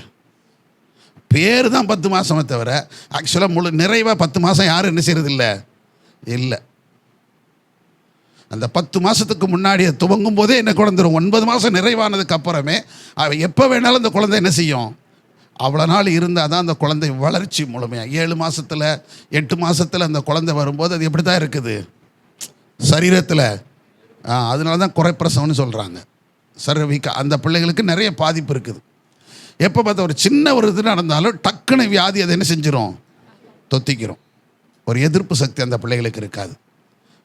பேர் தான் 10 மாதமே தவிர ஆக்சுவலாக நிறைவாக 10 மாதம் யாரும் என்ன செய்கிறதில்ல இல்லை. அந்த 10 மாதத்துக்கு முன்னாடி துவங்கும் போதே என்ன குழந்தைரும் 9 மாதம் நிறைவானதுக்கு அப்புறமே அவன் எப்போ வேணாலும் அந்த குழந்தை என்ன செய்யும்? அவ்வளோ நாள் இருந்தால் தான் அந்த குழந்தை வளர்ச்சி முழுமையாக 7 மாதத்தில் 8 மாதத்தில் அந்த குழந்தை வரும்போது அது எப்படி தான் இருக்குது சரீரத்தில். அதனால தான் குறைப்பிரசவம்னு சொல்கிறாங்க. சர்வீக்க அந்த பிள்ளைகளுக்கு நிறைய பாதிப்பு இருக்குது. எப்போ பார்த்தா ஒரு சின்ன ஒரு இது நடந்தாலும் டக்குன்னு வியாதி அதை என்ன செஞ்சிடும்? தொத்திக்கிறோம். ஒரு எதிர்ப்பு சக்தி அந்த பிள்ளைகளுக்கு இருக்காது.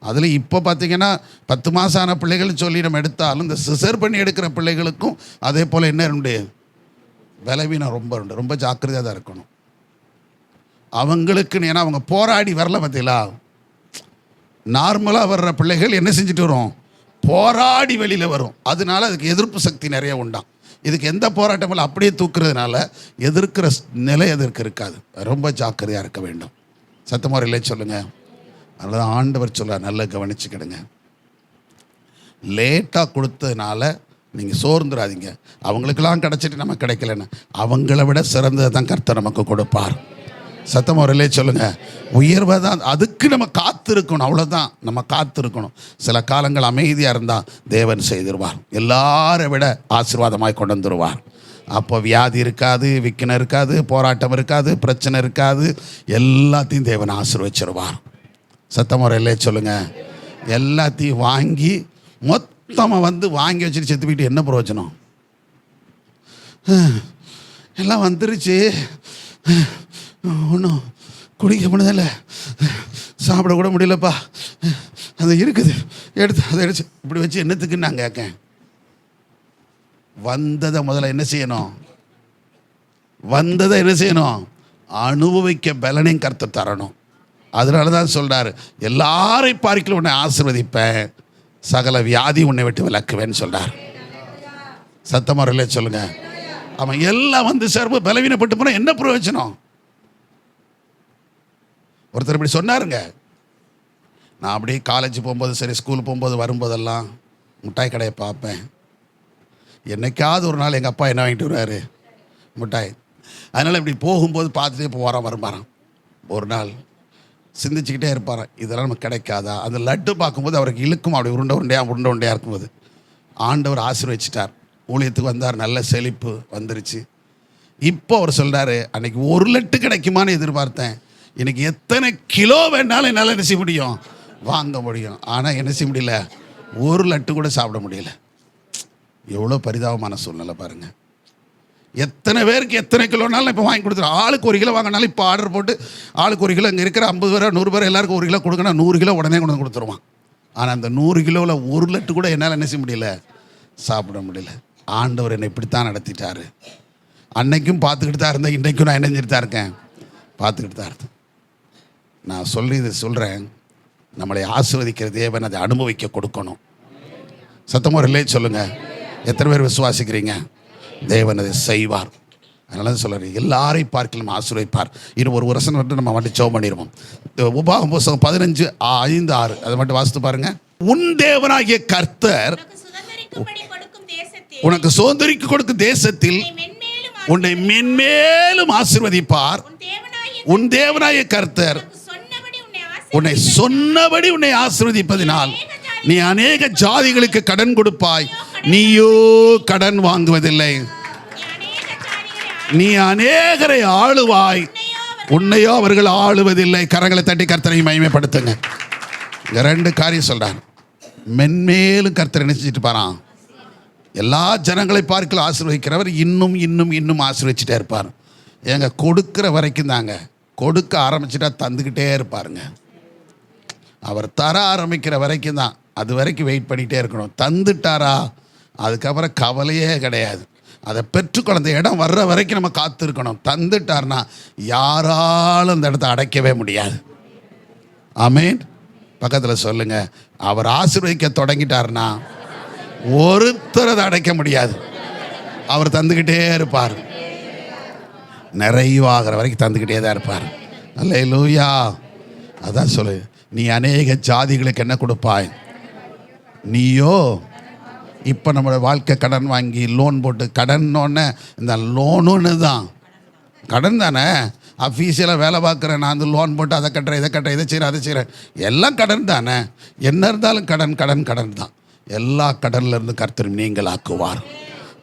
அதில் இப்போ பார்த்திங்கன்னா 10 மாதம் ஆன பிள்ளைகள் சொல்லி நம்ம எடுத்தாலும் இந்த சிசர் பண்ணி எடுக்கிற பிள்ளைகளுக்கும் அதே போல் என்ன உண்டு? பலவீனம் ரொம்ப உண்டு. ரொம்ப ஜாக்கிரதையாக தான் இருக்கணும் அவங்களுக்குன்னு. ஏன்னா அவங்க போராடி வரல பார்த்தீங்களா? நார்மலாக வர்ற பிள்ளைகள் என்ன செஞ்சுட்டு வரும்? போராடி வெளியில் வரும். அதனால அதுக்கு எதிர்ப்பு சக்தி நிறைய உண்டாம். இதுக்கு எந்த போராட்டமும் அப்படியே தூக்குறதுனால எதிர்க்கிற நிலை எதற்கு இருக்காது. ரொம்ப ஜாக்கிரதையாக இருக்க வேண்டும். சத்தமாக இல்லை சொல்லுங்கள். அதனால தான் ஆண்டவர் சொல்கிறார், நல்லா கவனிச்சுக்கிடுங்க. லேட்டாக கொடுத்ததுனால நீங்கள் சோர்ந்துடாதீங்க. அவங்களுக்கெல்லாம் கிடச்சிட்டு நமக்கு கிடைக்கலன்னு, அவங்கள விட சிறந்ததை தான் கர்த்தர் நமக்கு கொடுப்பார். சத்தமாக ஒரு சொல்லுங்கள். உயர்வை தான் அதுக்கு நம்ம காத்திருக்கணும். அவ்வளோதான், நம்ம காத்திருக்கணும். சில காலங்கள் அமைதியாக இருந்தால் தேவன் செய்திருவார். எல்லாரை விட ஆசீர்வாதமாய் கொண்டு வந்துடுவார். அப்போ வியாதி இருக்காது, விக்கினம் இருக்காது, போராட்டம் இருக்காது, பிரச்சனை இருக்காது. எல்லாத்தையும் தேவன் ஆசீர்வச்சிருவார். சத்தமுறையிலே சொல்லுங்கள். எல்லாத்தையும் வாங்கி மொத்தமாக வாங்கி வச்சுட்டு செத்து போயிட்டு என்ன பிரயோஜனம்? எல்லாம் வந்துருச்சு, ஒன்றும் குடிக்க முடியல, சாப்பிட கூட முடியலப்பா, அது இருக்குது, எடுத்து அதை எடுத்து இப்படி வச்சு என்னத்துக்குன்னு நான் கேட்கேன். வந்ததை முதல்ல என்ன செய்யணும்? அனுபவிக்க பலனையும் கர்த்தர் தரணும். அதனால தான் சொல்கிறார், எல்லாரை பார்க்கல உன்னை ஆசீர்வதிப்பேன், சகல வியாதி உன்னை விட்டு விலக்குவேன்னு சொல்கிறார். சத்தமுறையிலே சொல்லுங்கள். அவன் எல்லாம் சர்வ பலவீனப்பட்டு போனால் என்ன பிரயோஜனம்? ஒருத்தர் இப்படி சொன்னாருங்க. நான் அப்படியே காலேஜ் போகும்போது சரி, ஸ்கூல் போகும்போது வரும்போதெல்லாம் மிட்டாய் கடையை பார்ப்பேன். என்னைக்காவது ஒரு நாள் எங்கள் அப்பா என்ன வாங்கிட்டு வருவார்? மிட்டாய். அதனால் இப்படி போகும்போது பார்த்துட்டே போகிறான் வருமாறான். ஒரு நாள் சிந்திச்சுக்கிட்டே இருப்பாரான், இதெல்லாம் நமக்கு கிடைக்காதா? அந்த லட்டு பார்க்கும்போது அவருக்கு இழுக்கும், அப்படி உருண்டையாக இருக்கும்போது ஆண்டவர் ஆசீர்வதிச்சிட்டார். ஊழியத்துக்கு வந்தார், நல்ல செழிப்பு வந்துருச்சு. இப்போ அவர் சொல்கிறாரு, அன்றைக்கி 1 லட்டு கிடைக்குமான்னு எதிர்பார்த்தேன், இன்றைக்கி எத்தனை கிலோ வேணாலும் என்னால் என்ன செய்ய முடியும்? வாங்க முடியும். ஆனால் என்ன செய்ய முடியல? 1 லட்டு கூட சாப்பிட முடியல. எவ்வளோ பரிதாபமான சூழ்நிலை பாருங்கள். எத்தனை பேருக்கு எத்தனை கிலோனாலும் இப்போ வாங்கி கொடுத்துருவோம். ஆளுக்கு 1 கிலோ வாங்கினாலும் இப்போ ஆர்டர் போட்டு ஆளுக்கு 1 கிலோ, இங்கே இருக்கிற 50 பேர் 100 பேர் எல்லாருக்கும் 1 கிலோ கொடுக்கணும், 100 கிலோ உடனே கொண்டு வந்து கொடுத்துருவான். ஆனால் அந்த 100 கிலோவில் 1 லட்டு கூட என்னால் என்ன செய்ய முடியல? சாப்பிட முடியல. ஆண்டவர் என்னை இப்படித்தான் நடத்திட்டார். அன்னைக்கும் பார்த்துக்கிட்டு தான் இருந்தேன், இன்றைக்கும் நான் இணைஞ்சிட்டு தான் இருக்கேன், பார்த்துக்கிட்டு தான் இருந்தேன். நான் சொல்கிறேன், நம்மளை ஆசீர்வதிக்கிற தேவன் அதை அனுபவிக்க கொடுக்கணும். சத்தமாக ரிலே சொல்லுங்கள். எத்தனை பேர் விசுவாசிக்கிறீங்க? தேவன் அதை செய்வார். அதனால தான் சொல்கிறேன், எல்லாரையும் பார்க்கலாம் ஆசீர்வதிப்பார். இன்னும் ஒரு வருஷம் மட்டும் நம்ம மட்டும் ஜெபம் பண்ணிடுவோம். உபாகமம் புத்தகம் 15:5-6 அதை மட்டும் வாசித்து பாருங்க. உன் தேவனாகிய கர்த்தர் உனக்கு சுதந்தரிக்க கொடுக்கும் தேசத்தில் உன்னை மென்மேலும் ஆசீர்வதிப்பார். உன் தேவனாய கர்த்தர் உன்னை சொன்னபடி உன்னை ஆசீர்வதிப்பதினால் நீ அநேக ஜாதிகளுக்கு கடன் கொடுப்பாய், நீயோ கடன் வாங்குவதில்லை. நீ அநேகரை ஆளுவாய், உன்னையோ அவர்கள் ஆளுவதில்லை. கரங்களை தட்டி கர்த்தரை மகிமைப்படுத்துங்க. ரெண்டு காரியம் சொல்றார். மென்மேலும் கர்த்தர் நினைச்சிட்டு பாரான். எல்லா ஜனங்களை பார்க்கல ஆசீர்வதிக்கிறவர் இன்னும் இன்னும் இன்னும் ஆசீர்வதிச்சுட்டே இருப்பார். ஏங்க கொடுக்குற வரைக்கும் தாங்க, கொடுக்க ஆரம்பிச்சுட்டா தந்துக்கிட்டே இருப்பாருங்க. அவர் தர ஆரம்பிக்கிற வரைக்கும் தான், அது வரைக்கும் வெயிட் பண்ணிகிட்டே இருக்கணும். தந்துட்டாரா அதுக்கப்புறம் கவலையே கிடையாது. அதை பெற்றுக்கொள்ள அந்த இடம் வர்ற வரைக்கும் நம்ம காத்திருக்கணும். தந்துட்டார்னா யாராலும் அந்த இடத்த அடைக்கவே முடியாது. ஆமேன். பக்கத்தில் சொல்லுங்க, அவர் ஆசீர்வதிக்க தொடங்கிட்டார்னா ஒருத்தர் அதை அடைக்க முடியாது. அவர் தந்துக்கிட்டே இருப்பார், நிறைவாகிற வரைக்கும் தந்துக்கிட்டே தான் இருப்பார். அல்லேலூயா. அதான் சொல்லு, நீ அநேக ஜாதிகளுக்கு என்ன கொடுப்பாய், நீயோ. இப்போ நம்மளோட வாழ்க்கை கடன் வாங்கி லோன் போட்டு, கடன்னொன்னே இந்த லோனுன்னு தான் கடன் தானே. அஃபீஷியலாக வேலை பார்க்குறேன், நான் வந்து லோன் போட்டு அதை கட்டுறேன், இதை கட்டுறேன், இதை செய்கிறேன், அதை செய்கிறேன், எல்லாம் கடன் தானே. என்ன இருந்தாலும் கடன் கடன் கடன் தான். எல்லா கடன்லேருந்து கர்த்தர் நீங்கள் ஆக்குவார்.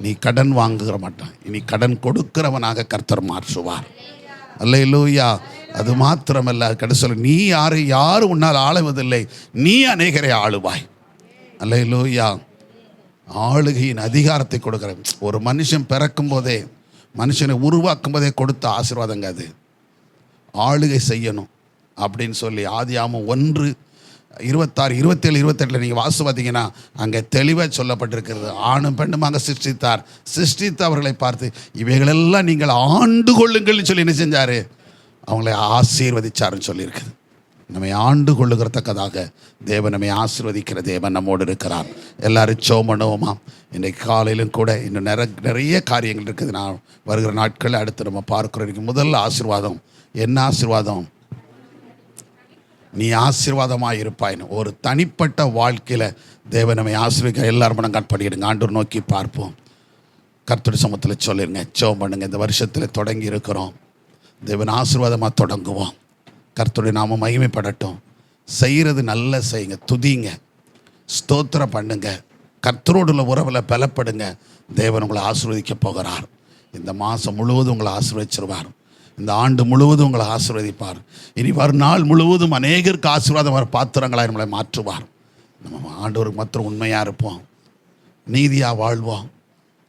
நீ கடன் வாங்குகிற மாட்டான், இனி கடன் கொடுக்கிறவனாக கர்த்தர் மாற்றுவார். அல்லேலூயா. அது மாத்திரமல்ல, கடைசியில் நீ யாரும் உன்னால் ஆளுவதில்லை, நீ அநேகரை ஆளுவாய். அல்லேலூயா. ஆளுகையின் அதிகாரத்தை கொடுக்குற ஒரு மனுஷன் பிறக்கும் போதே, மனுஷனை உருவாக்கும் போதே கொடுத்த ஆசீர்வாதங்க அது. ஆளுகை செய்யணும் அப்படின்னு சொல்லி ஆதியாகமம் 1:26, 27, 28 நீங்கள் வாசி பார்த்தீங்கன்னா அங்கே தெளிவாக சொல்லப்பட்டிருக்கிறது. ஆணும் பெண்ணும் அங்கே சிருஷ்டித்தார். சிருஷ்டித்து அவர்களை பார்த்து இவைகளெல்லாம் நீங்கள் ஆண்டு கொள்ளுங்கள்னு சொல்லி என்ன செஞ்சார், அவங்களை ஆசீர்வதிச்சாருன்னு சொல்லியிருக்குது. நம்மை ஆண்டு கொள்ளுகிறத்தக்கதாக தேவன் நம்மை ஆசீர்வதிக்கிற தேவன் நம்மோடு இருக்கிறார். எல்லாரும் ஜெபம் பண்ணுவோமா? இன்றைக்கு காலையிலும் கூட இன்னும் நிறைய காரியங்கள் இருக்குது. நான் வருகிற நாட்களில் அடுத்து நம்ம பார்க்குறோம். இன்றைக்கு முதல் ஆசீர்வாதம் என்ன ஆசீர்வாதம்? நீ ஆசீர்வாதமாக இருப்பாயின்னு. ஒரு தனிப்பட்ட வாழ்க்கையில் தேவன் நம்மை ஆசீர்வதிக்க எல்லாரும் மனம் கண்படிடுங்க. ஆண்டவர் நோக்கி பார்ப்போம். கர்த்தருடைய சமூகத்தில் சொல்லிடுங்க, ஜெபம் பண்ணுங்க. இந்த வருஷத்தில் தொடங்கி இருக்கிறோம், தேவன் ஆசீர்வாதமாக தொடங்குவோம். கர்த்தருடைய நாம மகிமைப்படட்டும். செய்கிறது நல்ல செய்யுங்க, துதிங்க, ஸ்தோத்திரம் பண்ணுங்க, கர்த்தரோடு உள்ள உறவில் பலப்படுங்க. தேவன் உங்களை ஆசீர்வதிக்க போகிறார். இந்த மாதம் முழுவதும் உங்களை ஆசீர்வதிச்சிருவார். இந்த ஆண்டு முழுவதும் உங்களை ஆசீர்வதிப்பார். இனி வரும் நாள் முழுவதும் அநேகருக்கு ஆசீர்வாதம் வர பாத்திரங்களாக நம்மளை மாற்றுவார். நம்ம ஆண்டவருக்கு மாத்திரம் உண்மையாக இருப்போம், நீதியாக வாழ்வோம்.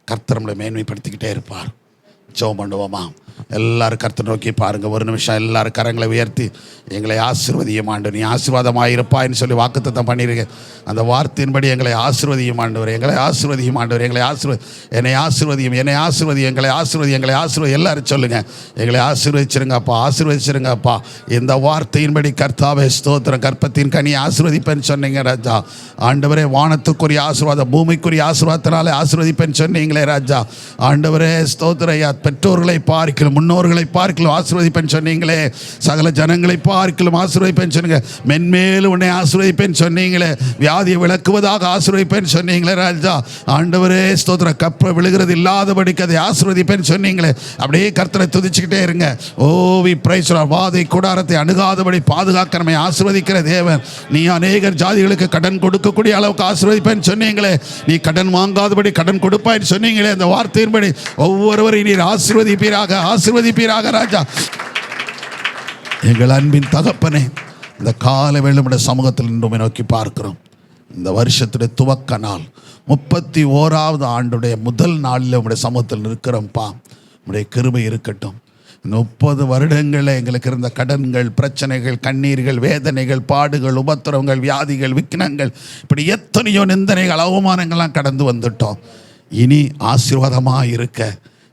கர்த்தர் நம்மளை மேன்மைப்படுத்திக்கிட்டே இருப்பார். ஜெபம் பண்ணுவோமா? எல்லாரும் கர்த்தர் நோக்கி பாருங்கள். ஒரு நிமிஷம் எல்லாரும் கரங்களை உயர்த்தி எங்களை ஆசீர்வதியும் ஆண்டவர், நீ ஆசீர்வாதமாக இருப்பாயின்னு சொல்லி வாக்குத்தத்தம் பண்ணியிருக்கேன். அந்த வார்த்தையின்படி எங்களை ஆசீர்வதியும் ஆண்டவர், எங்களை ஆசீர்வதியும் ஆண்டவர், எங்களை என்னை ஆசீர்வதியும், என்னை ஆசீர்வதியும், எங்களை ஆசீர்வதி, எங்களை ஆசீர்வதி. எல்லாரும் சொல்லுங்கள், எங்களை ஆசீர்வதிச்சிருங்கப்பா, ஆசீர்வதிச்சிருங்கப்பா. இந்த வார்த்தையின்படி கர்த்தாவே ஸ்தோத்திரம். கற்பத்தின் கனி ஆசீர்வதிப்பேன்னு சொன்னீங்க ராஜா. ஆண்டவரே, வானத்துக்குரிய ஆசீர்வாதம், பூமிக்குரிய ஆசீர்வாதத்தினாலே ஆசீர்வதிப்பேன்னு சொன்னீங்களே ராஜா. ஆண்டவரே ஸ்தோத்திரையா. பெற்றோர்களை பார்க்கலாம், முன்னோர்களை பார்க்கலாம் ஆசீர்வதிப்பேன்னு சொன்னீங்களே. சகல ஜனங்களை பார்க்கலாம் ஆசீர்வதிப்பேன்னு சொன்னீங்க. மென்மேலும் உன்னை ஆசீர்வதிப்பேன்னு சொன்னீங்களே. வியாதியை விளக்குவதாக ஆசீர்வதிப்பேன்னு சொன்னீங்களே ராஜா. ஆண்டவரே ஸ்தோத்திரம். கப்ப விழுகிறது இல்லாதபடிக்கு அதை ஆசீர்வதிப்பேன்னு சொன்னீங்களே. அப்படியே கர்த்தரை துதிச்சுக்கிட்டே இருங்க. ஓவி பிரைஸ்வரா. வாதை கூடாரத்தை அணுகாதபடி பாதுகாக்க நம்மை ஆசீர்வதிக்கிற தேவன். நீ அநேகர் ஜாதிகளுக்கு கடன் கொடுக்கக்கூடிய அளவுக்கு ஆசீர்வதிப்பேன்னு சொன்னீங்களே. நீ கடன் வாங்காதபடி கடன் கொடுப்பாயின்னு சொன்னீங்களே. அந்த வார்த்தையின்படி ஒவ்வொருவரையும் நீர் ஆசீர்வதிப்பீராக, ஆசீர்வதிப்பீராக ராஜா. எங்கள் அன்பின் தகப்பனே, இந்த காலை வேளையிலே சமூகத்தில் நின்று நோக்கி பார்க்கிறோம். இந்த வருஷத்துடைய துவக்க நாள் 31வது ஆண்டுடைய முதல் நாளில் உங்களுடைய சமூகத்தில் இருக்கிறோம்ப்பா. உங்களுடைய கிருபை இருக்கட்டும். இந்த 30 வருடங்களில் எங்களுக்கு இருந்த கடன்கள், பிரச்சனைகள், கண்ணீர்கள், வேதனைகள், பாடுகள், உபத்திரவங்கள், வியாதிகள், விக்னங்கள், இப்படி எத்தனையோ நிந்தனைகள், அவமானங்கள்லாம் கடந்து வந்துட்டோம். இனி ஆசீர்வாதமாக இருக்க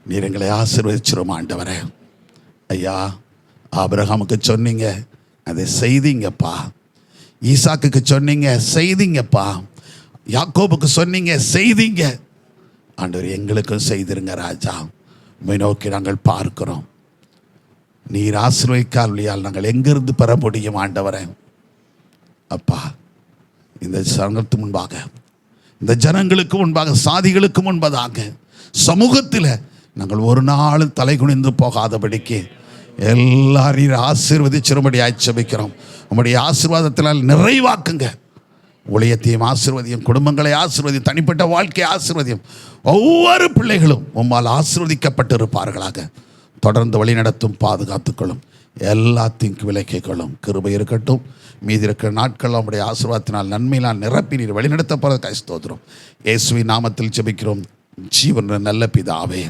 நீர் எங்களை ஆசீர்வதிச்சிரும் ஆண்டவரே. ஐயா, ஆபிரகாமுக்கு சொன்னீங்க, அதை செய்தீங்கப்பா. ஈசாக்குக்கு சொன்னீங்க, செய்தீங்கப்பா. யாக்கோபுக்கு சொன்னீங்க, செய்தீங்க. ஆண்டவர், எங்களுக்கும் செய்திருங்க ராஜா. உம்மை நோக்கி நாங்கள் பார்க்கிறோம். நீர் ஆசீர்வதிக்காவியால் நாங்கள் எங்கிருந்து பெற முடியும் ஆண்டவரே? அப்பா, இந்த சங்கத்துக்கு முன்பாக, இந்த ஜனங்களுக்கு முன்பாக, சாதிகளுக்கு முன்பதாக, சமூகத்தில் நாங்கள் ஒரு நாளும் தலை குனிந்து போகாதபடிக்கு எல்லாரையும் ஆசீர்வதிச்சிரும்படியாய் ஜெபிக்கிறோம். உம்முடைய ஆசீர்வாதத்தினால் நிறைவாக்குங்க. ஊழியத்தையும் ஆசீர்வதியும், குடும்பங்களை ஆசீர்வதியும், தனிப்பட்ட வாழ்க்கையை ஆசீர்வதியும். ஒவ்வொரு பிள்ளைகளும் உம்மால் ஆசீர்வதிக்கப்பட்டிருப்பார்களாக. தொடர்ந்து வழிநடத்தும், பாதுகாத்துக்கொள்ளும், எல்லாத்தையும் விலக்கிக்கொள்ளும். கிருபை இருக்கட்டும். மீதி இருக்கிற நாட்கள் உம்முடைய ஆசீர்வாதத்தினால் நன்மையினால் நிரப்பி நீர் வழிநடத்தப்படுவதற்காக ஸ்தோத்திரம். இயேசுவின் நாமத்தில் ஜெபிக்கிறோம் ஜீவன் நல்ல பிதாவே,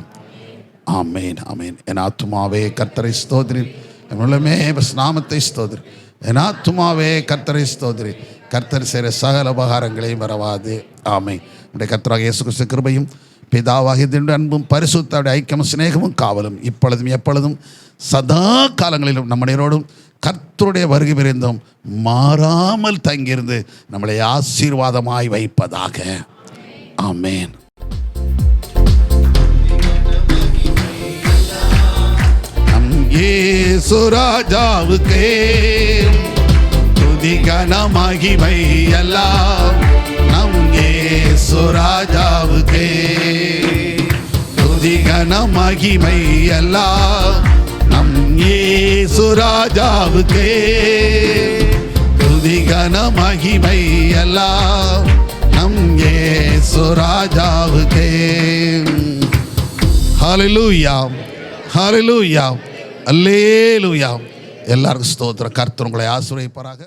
ஆமேன் ஆமேன். என் ஆத்துமாவே கர்த்தரை ஸ்தோத்திரி, என் உள்ளமே நாமத்தை ஸ்தோத்திரி. என் ஆத்துமாவே கர்த்தரை ஸ்தோத்திரி. கர்த்தர் செய்கிற சகல உபகாரங்களையும் மறவாது. ஆமென். நம்முடைய கர்த்தராகிய இயேசு கிறிஸ்து கிருபையும் பிதாவாகிய தேவனுடைய அன்பும் பரிசுத்தருடைய ஐக்கியமும் சிநேகமும் காவலும் இப்பொழுதும் எப்பொழுதும் சதா காலங்களிலும் நம்முடையோடும் கர்த்தருடைய வருகை விரைந்தும் மாறாமல் தங்கியிருந்து நம்மளை ஆசீர்வாதமாய் வைப்பதாக. ஆமென். நம் இயேசு ராஜாவுக்கே துதி கன மகிமை எல்லாம். நம் இயேசு ராஜாவுக்கே துதி கன மகிமை எல்லாம். நம் இயேசு ராஜாவுக்கே துதி கன மகிமை எல்லாம். நம் இயேசு ராஜாவுக்கே. ஹல்லேலூயா, ஹல்லேலூயா, அல்லேலூயா. எல்லாருக்கும் ஸ்தோத்திரம். கர்த்தர் உங்களை ஆசீர்வதிப்பாராக.